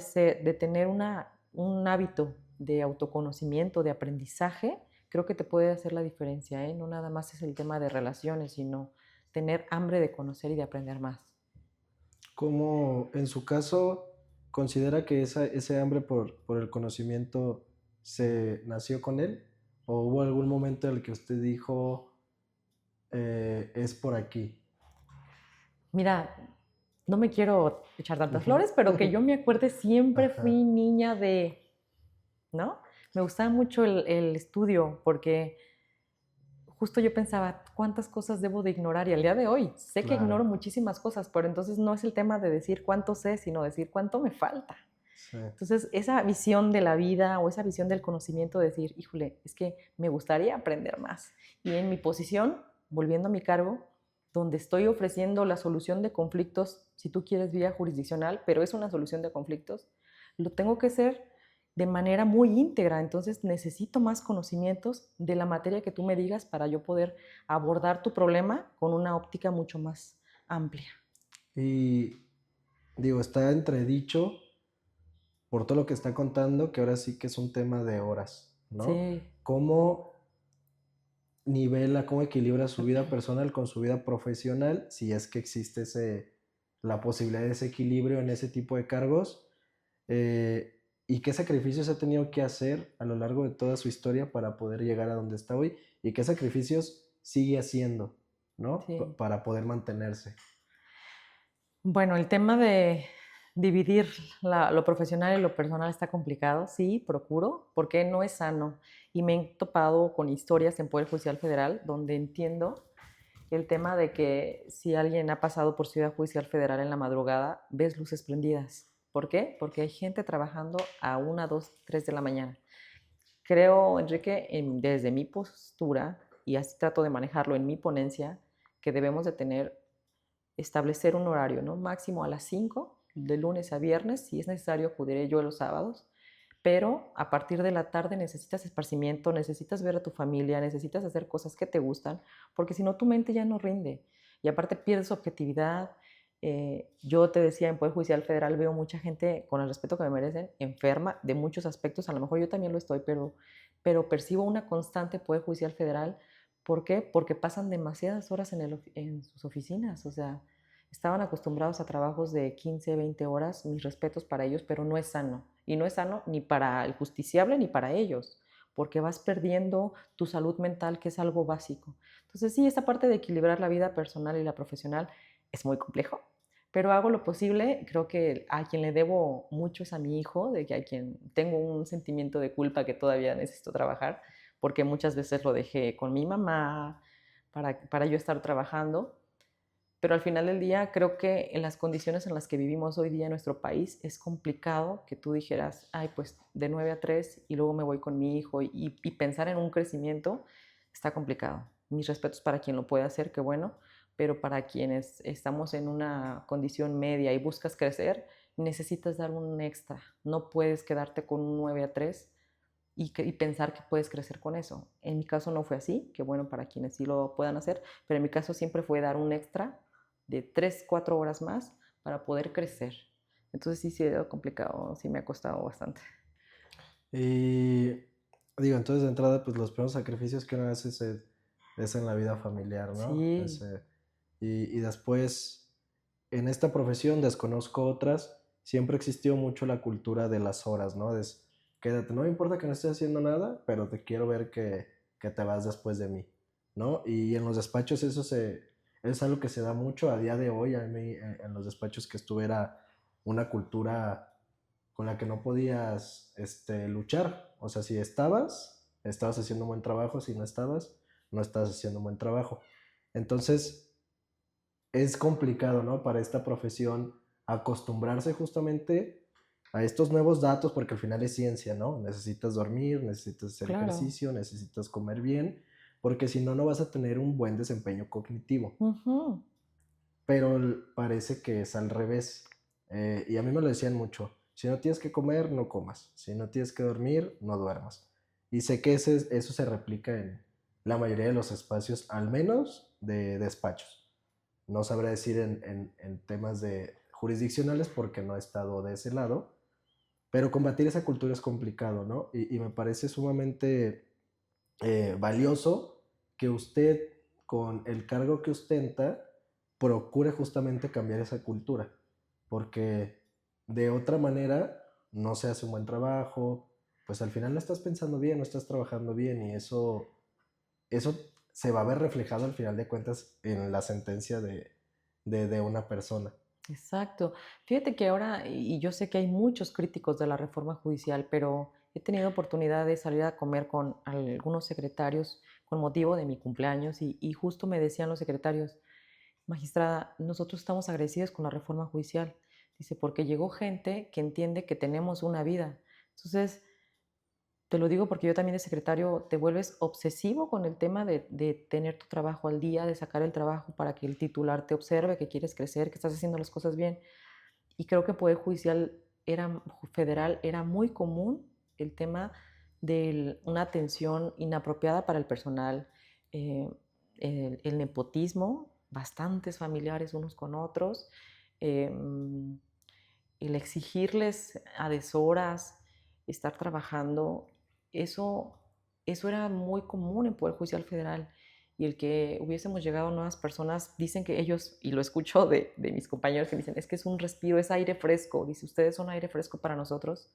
tener un hábito de autoconocimiento, de aprendizaje, creo que te puede hacer la diferencia, ¿eh? No nada más es el tema de relaciones, sino tener hambre de conocer y de aprender más. ¿Cómo, en su caso, considera que ese hambre por el conocimiento se nació con él? ¿O hubo algún momento en el que usted dijo, es por aquí? Mira, no me quiero echar tantas Ujú. flores, pero que yo me acuerde, siempre Ajá, fui niña ¿no? Me gustaba mucho el estudio porque justo yo pensaba, ¿cuántas cosas debo de ignorar? Y al día de hoy sé que ignoro claro, muchísimas cosas, pero entonces no es el tema de decir cuánto sé, sino decir cuánto me falta. sí. Entonces, esa visión de la vida o esa visión del conocimiento, de decir, híjole, es que me gustaría aprender más. Y en mi posición, volviendo a mi cargo, donde estoy ofreciendo la solución de conflictos, si tú quieres vía jurisdiccional, pero es una solución de conflictos, lo tengo que hacer de manera muy íntegra. Entonces, necesito más conocimientos de la materia que tú me digas para yo poder abordar tu problema con una óptica mucho más amplia. Y digo, está entredicho por todo lo que está contando, que ahora sí que es un tema de horas, ¿no? Sí. ¿Cómo nivela, cómo equilibra su vida personal con su vida profesional, si es que existe la posibilidad de ese equilibrio en ese tipo de cargos? ¿Y qué sacrificios ha tenido que hacer a lo largo de toda su historia para poder llegar a donde está hoy? ¿Y qué sacrificios sigue haciendo, ¿no? Sí. Para poder mantenerse. Bueno, el tema de dividir lo profesional y lo personal está complicado, sí, procuro, porque no es sano. Y me he topado con historias en Poder Judicial Federal donde entiendo el tema de que si alguien ha pasado por Ciudad Judicial Federal en la madrugada, ves luces prendidas. ¿Por qué? Porque hay gente trabajando a 1, 2, 3 de la mañana. Creo, Enrique, desde mi postura, y así trato de manejarlo en mi ponencia, que debemos de establecer un horario, ¿no? Máximo a las 5, de lunes a viernes, si es necesario acudiré yo los sábados, pero a partir de la tarde necesitas esparcimiento, necesitas ver a tu familia, necesitas hacer cosas que te gustan, porque si no tu mente ya no rinde y aparte pierdes objetividad. Yo te decía, en Poder Judicial Federal veo mucha gente, con el respeto que me merecen, enferma de muchos aspectos, a lo mejor yo también lo estoy, pero percibo una constante Poder Judicial Federal. ¿Por qué? Porque pasan demasiadas horas en sus oficinas, o sea, estaban acostumbrados a trabajos de 15, 20 horas, mis respetos para ellos, pero no es sano. Y no es sano ni para el justiciable ni para ellos, porque vas perdiendo tu salud mental, que es algo básico. Entonces sí, esta parte de equilibrar la vida personal y la profesional es muy complejo, pero hago lo posible. Creo que a quien le debo mucho es a mi hijo, de que a quien tengo un sentimiento de culpa que todavía necesito trabajar, porque muchas veces lo dejé con mi mamá para yo estar trabajando. Pero al final del día creo que en las condiciones en las que vivimos hoy día en nuestro país es complicado que tú dijeras, ay, pues de 9 a 3 y luego me voy con mi hijo y pensar en un crecimiento está complicado. Mis respetos para quien lo puede hacer, qué bueno, pero para quienes estamos en una condición media y buscas crecer, necesitas dar un extra. No puedes quedarte con un 9 a 3 y pensar que puedes crecer con eso. En mi caso no fue así, qué bueno para quienes sí lo puedan hacer, pero en mi caso siempre fue dar un extra de 3 4 horas más para poder crecer. Entonces sí, ha sido complicado, sí me ha costado bastante. Y digo, entonces de entrada, pues los primeros sacrificios que uno hace es en la vida familiar, ¿no? Sí, Y después, en esta profesión desconozco otras, siempre existió mucho la cultura de las horas, ¿no? Quédate, no me importa que no estés haciendo nada, pero te quiero ver que te vas después de mí, ¿no? Y en los despachos es algo que se da mucho a día de hoy. A mí en los despachos que estuve era una cultura con la que no podías luchar. O sea, si estabas haciendo un buen trabajo; si no estabas, no estabas haciendo un buen trabajo. Entonces, es complicado, ¿no? Para esta profesión acostumbrarse justamente a estos nuevos datos, porque al final es ciencia, ¿no? Necesitas dormir, necesitas hacer claro. ejercicio, necesitas comer bien, porque si no, no vas a tener un buen desempeño cognitivo. Ujú. Pero parece que es al revés. Y a mí me lo decían mucho: si no tienes que comer, no comas; si no tienes que dormir, no duermas. Y sé que eso se replica en la mayoría de los espacios, al menos de despachos. No sabré decir en temas de jurisdiccionales porque no he estado de ese lado, pero combatir esa cultura es complicado, ¿no? Y me parece sumamente valioso que usted, con el cargo que ostenta, procure justamente cambiar esa cultura, porque de otra manera no se hace un buen trabajo. Pues al final no estás pensando bien, no estás trabajando bien, y eso se va a ver reflejado al final de cuentas en la sentencia de una persona. Exacto. Fíjate que ahora, y yo sé que hay muchos críticos de la reforma judicial, pero he tenido oportunidad de salir a comer con algunos secretarios con motivo de mi cumpleaños y justo me decían los secretarios, magistrada, nosotros estamos agradecidos con la reforma judicial. Dice, porque llegó gente que entiende que tenemos una vida. Entonces, te lo digo porque yo también de secretario te vuelves obsesivo con el tema de tener tu trabajo al día, de sacar el trabajo para que el titular te observe, que quieres crecer, que estás haciendo las cosas bien. Y creo que en Poder Judicial Federal era muy común el tema de una atención inapropiada para el personal, eh, el nepotismo, bastantes familiares unos con otros, eh, el exigirles a deshoras, estar trabajando, eso, eso era muy común en Poder Judicial Federal. Y el que hubiésemos llegado a nuevas personas, dicen que ellos, y lo escucho de mis compañeros que me dicen, es que es un respiro, es aire fresco. Dice, ustedes son aire fresco para nosotros,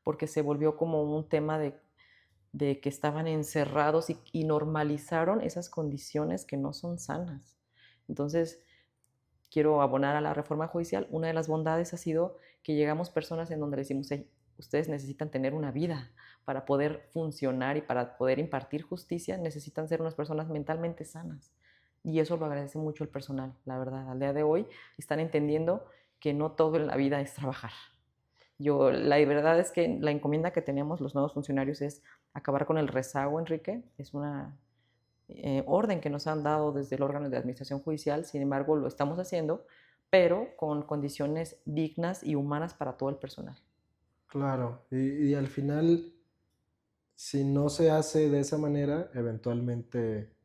porque se volvió como un tema de que estaban encerrados y normalizaron esas condiciones que no son sanas. Entonces, quiero abonar a la reforma judicial. Una de las bondades ha sido que llegamos personas en donde le decimos, hey, ustedes necesitan tener una vida para poder funcionar y para poder impartir justicia, necesitan ser unas personas mentalmente sanas. Y eso lo agradece mucho el personal, la verdad. Al día de hoy están entendiendo que no todo en la vida es trabajar. La verdad es que la encomienda que tenemos los nuevos funcionarios es acabar con el rezago, Enrique. Es una orden que nos han dado desde el órgano de administración judicial, sin embargo lo estamos haciendo, pero con condiciones dignas y humanas para todo el personal. Claro, y al final, si no se hace de esa manera, eventualmente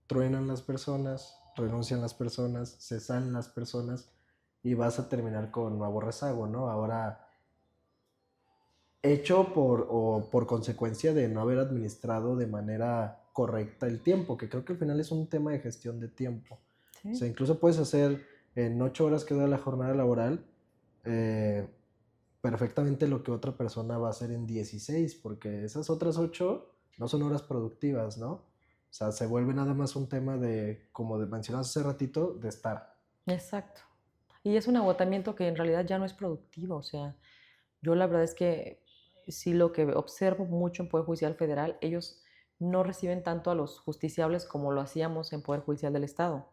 truenan las personas, renuncian las personas, se salen las personas, y vas a terminar con nuevo rezago, ¿no? Ahora, hecho por consecuencia de no haber administrado de manera correcta el tiempo, que creo que al final es un tema de gestión de tiempo. O ¿Sí? sea, incluso puedes hacer en 8 horas que dura la jornada laboral, eh, perfectamente lo que otra persona va a hacer en 16, porque esas otras 8 no son horas productivas, ¿no? O sea, se vuelve nada más un tema de, como mencionas hace ratito, de estar. Exacto. Y es un agotamiento que en realidad ya no es productivo. O sea, yo la verdad es que sí lo que observo mucho en Poder Judicial Federal, ellos no reciben tanto a los justiciables como lo hacíamos en Poder Judicial del Estado.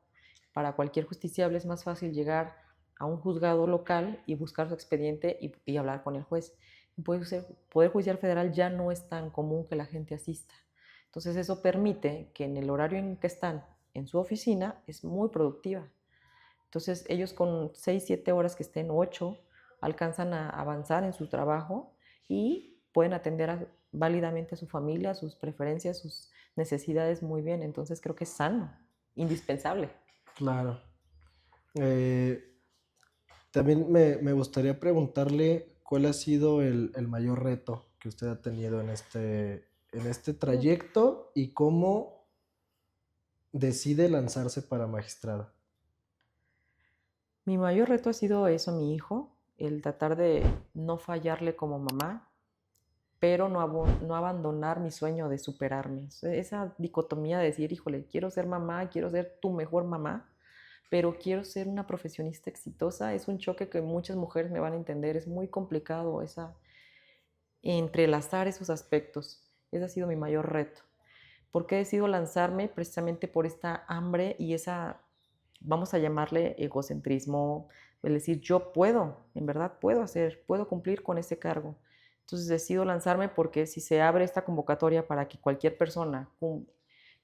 Para cualquier justiciable es más fácil llegar a un juzgado local y buscar su expediente y hablar con el juez. En Poder Judicial Federal ya no es tan común que la gente asista. Entonces eso permite que en el horario en que están en su oficina es muy productiva. Entonces ellos con 6, 7 horas que estén, 8, alcanzan a avanzar en su trabajo y pueden atender válidamente a su familia, sus preferencias, sus necesidades muy bien. Entonces creo que es sano, indispensable. Claro. Eh, También me gustaría preguntarle cuál ha sido el mayor reto que usted ha tenido en este trayecto y cómo decide lanzarse para magistrada. Mi mayor reto ha sido eso, mi hijo, el tratar de no fallarle como mamá, pero no abandonar mi sueño de superarme. Esa dicotomía de decir, híjole, quiero ser mamá, quiero ser tu mejor mamá, pero quiero ser una profesionista exitosa, es un choque que muchas mujeres me van a entender, es muy complicado entrelazar esos aspectos. Ese ha sido mi mayor reto. ¿Por qué he decidido lanzarme? Precisamente por esta hambre y esa, vamos a llamarle egocentrismo, es decir, yo puedo, en verdad puedo cumplir con ese cargo. Entonces decido lanzarme porque si se abre esta convocatoria para que cualquier persona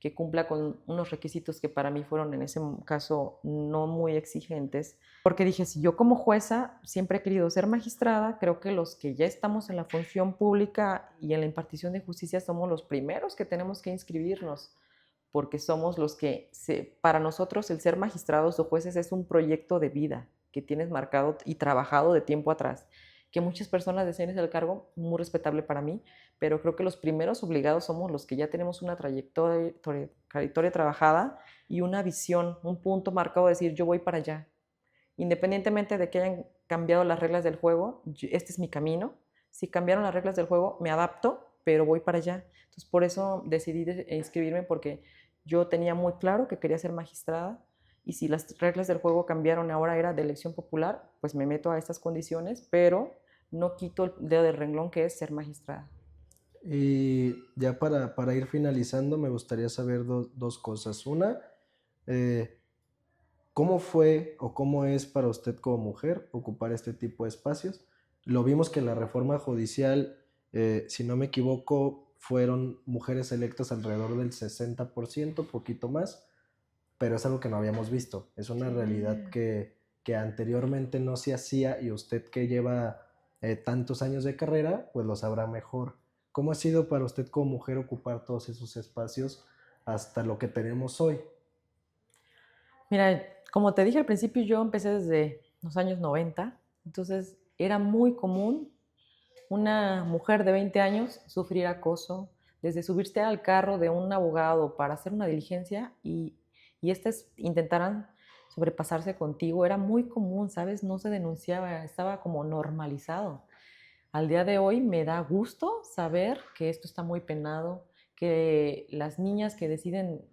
que cumpla con unos requisitos que para mí fueron en ese caso no muy exigentes, porque dije, si yo como jueza siempre he querido ser magistrada, creo que los que ya estamos en la función pública y en la impartición de justicia somos los primeros que tenemos que inscribirnos, porque somos los que, para nosotros el ser magistrados o jueces es un proyecto de vida que tienes marcado y trabajado de tiempo atrás, que muchas personas deseen ese cargo, muy respetable para mí, pero creo que los primeros obligados somos los que ya tenemos una trayectoria trabajada y una visión, un punto marcado de decir yo voy para allá. Independientemente de que hayan cambiado las reglas del juego, este es mi camino. Si cambiaron las reglas del juego, me adapto, pero voy para allá. Entonces, por eso decidí inscribirme porque yo tenía muy claro que quería ser magistrada y si las reglas del juego cambiaron, ahora era de elección popular, pues me meto a estas condiciones, pero no quito el dedo del renglón que es ser magistrada. Y ya para ir finalizando, me gustaría saber dos cosas. Una, eh, ¿cómo fue o cómo es para usted como mujer ocupar este tipo de espacios? Lo vimos que en la reforma judicial, si no me equivoco, fueron mujeres electas alrededor del 60%, poquito más, pero es algo que no habíamos visto. Es una realidad que anteriormente no se hacía y usted que lleva tantos años de carrera, pues lo sabrá mejor. ¿Cómo ha sido para usted como mujer ocupar todos esos espacios hasta lo que tenemos hoy? Mira, como te dije al principio, yo empecé desde los años 90, entonces era muy común una mujer de 20 años sufrir acoso, desde subirse al carro de un abogado para hacer una diligencia y estas intentaran sobrepasarse contigo, era muy común, ¿sabes? No se denunciaba, estaba como normalizado. Al día de hoy me da gusto saber que esto está muy penado, que las niñas que deciden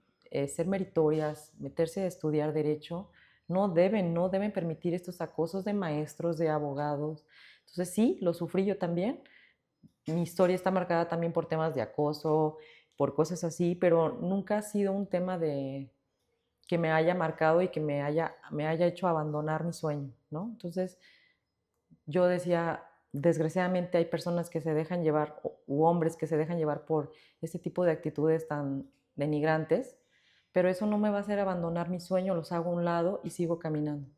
ser meritorias, meterse a estudiar derecho, no deben permitir estos acosos de maestros, de abogados. Entonces sí, lo sufrí yo también. Mi historia está marcada también por temas de acoso, por cosas así, pero nunca ha sido un tema que me haya marcado y que me haya hecho abandonar mi sueño, ¿no? Entonces yo decía, desgraciadamente hay personas que se dejan llevar, u hombres que se dejan llevar por este tipo de actitudes tan denigrantes, pero eso no me va a hacer abandonar mi sueño, los hago a un lado y sigo caminando.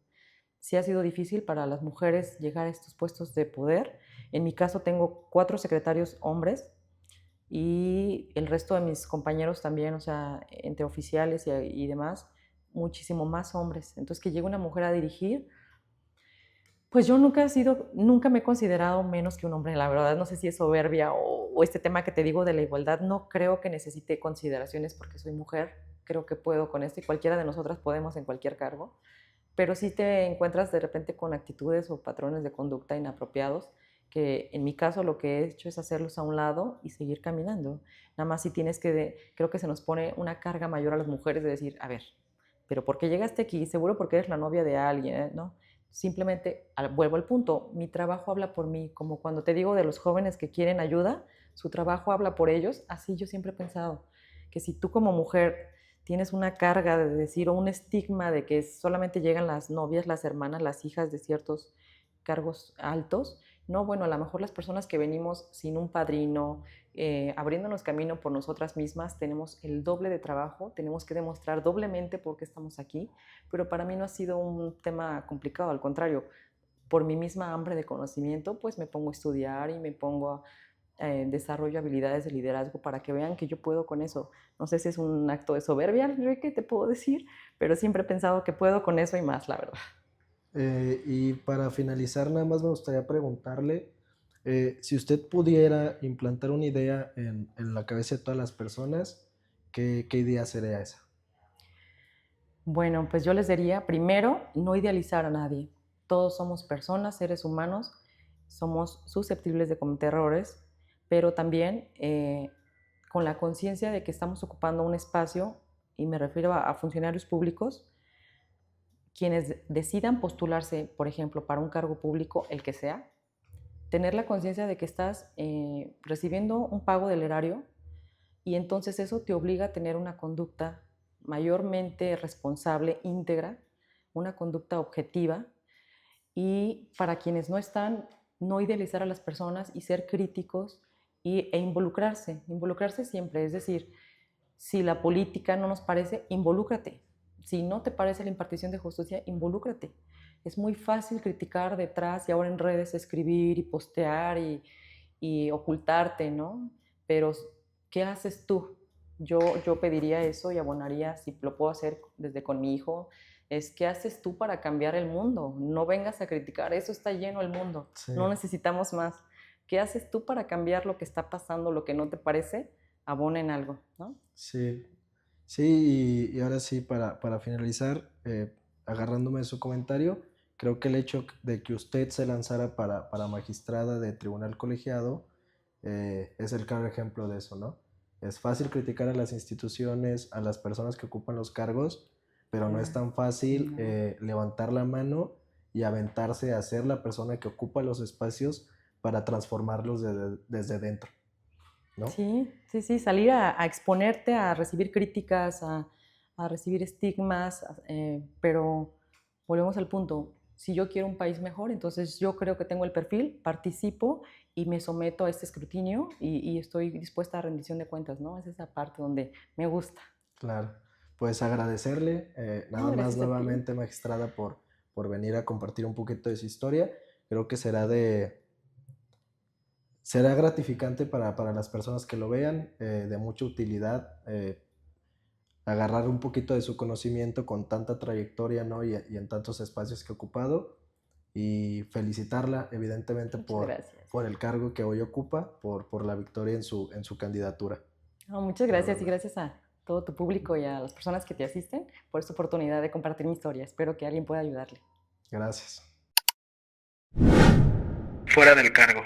Sí ha sido difícil para las mujeres llegar a estos puestos de poder. En mi caso tengo 4 secretarios hombres y el resto de mis compañeros también, o sea, entre oficiales y demás, muchísimo más hombres. Entonces que llegue una mujer a dirigir, pues yo nunca me he considerado menos que un hombre, la verdad, no sé si es soberbia o este tema que te digo de la igualdad, no creo que necesite consideraciones porque soy mujer, creo que puedo con esto y cualquiera de nosotras podemos en cualquier cargo, pero sí te encuentras de repente con actitudes o patrones de conducta inapropiados que en mi caso lo que he hecho es hacerlos a un lado y seguir caminando. Nada más si tienes creo que se nos pone una carga mayor a las mujeres de decir, a ver, pero ¿por qué llegaste aquí? Seguro porque eres la novia de alguien, ¿no? Simplemente vuelvo al punto, mi trabajo habla por mí, como cuando te digo de los jóvenes que quieren ayuda, su trabajo habla por ellos, así yo siempre he pensado, que si tú como mujer tienes una carga de decir o un estigma de que solamente llegan las novias, las hermanas, las hijas de ciertos cargos altos, No, bueno, a lo mejor las personas que venimos sin un padrino, abriéndonos camino por nosotras mismas, tenemos el doble de trabajo, tenemos que demostrar doblemente por qué estamos aquí, pero para mí no ha sido un tema complicado, al contrario, por mi misma hambre de conocimiento, pues me pongo a estudiar y me pongo a desarrollo habilidades de liderazgo para que vean que yo puedo con eso. No sé si es un acto de soberbia, Enrique, te puedo decir, pero siempre he pensado que puedo con eso y más, la verdad. Y para finalizar, nada más me gustaría preguntarle si usted pudiera implantar una idea en la cabeza de todas las personas, ¿qué idea sería esa? Bueno, pues yo les diría, primero, no idealizar a nadie. Todos somos personas, seres humanos, somos susceptibles de cometer errores, pero también con la conciencia de que estamos ocupando un espacio, y me refiero a funcionarios públicos, quienes decidan postularse, por ejemplo, para un cargo público, el que sea, tener la conciencia de que estás recibiendo un pago del erario y entonces eso te obliga a tener una conducta mayormente responsable, íntegra, una conducta objetiva y para quienes no están, no idealizar a las personas y ser críticos e involucrarse siempre, es decir, si la política no nos parece, involúcrate. Si no te parece la impartición de justicia, involúcrate. Es muy fácil criticar detrás y ahora en redes escribir y postear y ocultarte, ¿no? Pero, ¿qué haces tú? Yo pediría eso y abonaría, si lo puedo hacer desde con mi hijo, es ¿qué haces tú para cambiar el mundo? No vengas a criticar, eso está lleno el mundo, Sí, no necesitamos más. ¿Qué haces tú para cambiar lo que está pasando, lo que no te parece? Abona en algo, ¿no? sí, sí, y ahora sí, para finalizar, agarrándome de su comentario, creo que el hecho de que usted se lanzara para magistrada de tribunal colegiado es el claro ejemplo de eso, ¿no? Es fácil criticar a las instituciones, a las personas que ocupan los cargos, pero no es tan fácil levantar la mano y aventarse a ser la persona que ocupa los espacios para transformarlos desde dentro, ¿no? Sí, sí, sí, salir a exponerte, a recibir críticas, a recibir estigmas, pero volvemos al punto. Si yo quiero un país mejor, entonces yo creo que tengo el perfil, participo y me someto a este escrutinio y estoy dispuesta a rendición de cuentas, ¿no? Es esa parte donde me gusta. Claro, pues agradecerle No, nada más gracias a ti. nuevamente, magistrada, por venir a compartir un poquito de su historia. Creo que será gratificante para las personas que lo vean, de mucha utilidad, agarrar un poquito de su conocimiento con tanta trayectoria, ¿no? Y en tantos espacios que ha ocupado. Y felicitarla, evidentemente, Muchas gracias. por el cargo que hoy ocupa, por la victoria en su candidatura. No, muchas La gracias y verdad. gracias a todo tu público y a las personas que te asisten por esta oportunidad de compartir mi historia. Espero que alguien pueda ayudarle. Gracias. Fuera del cargo.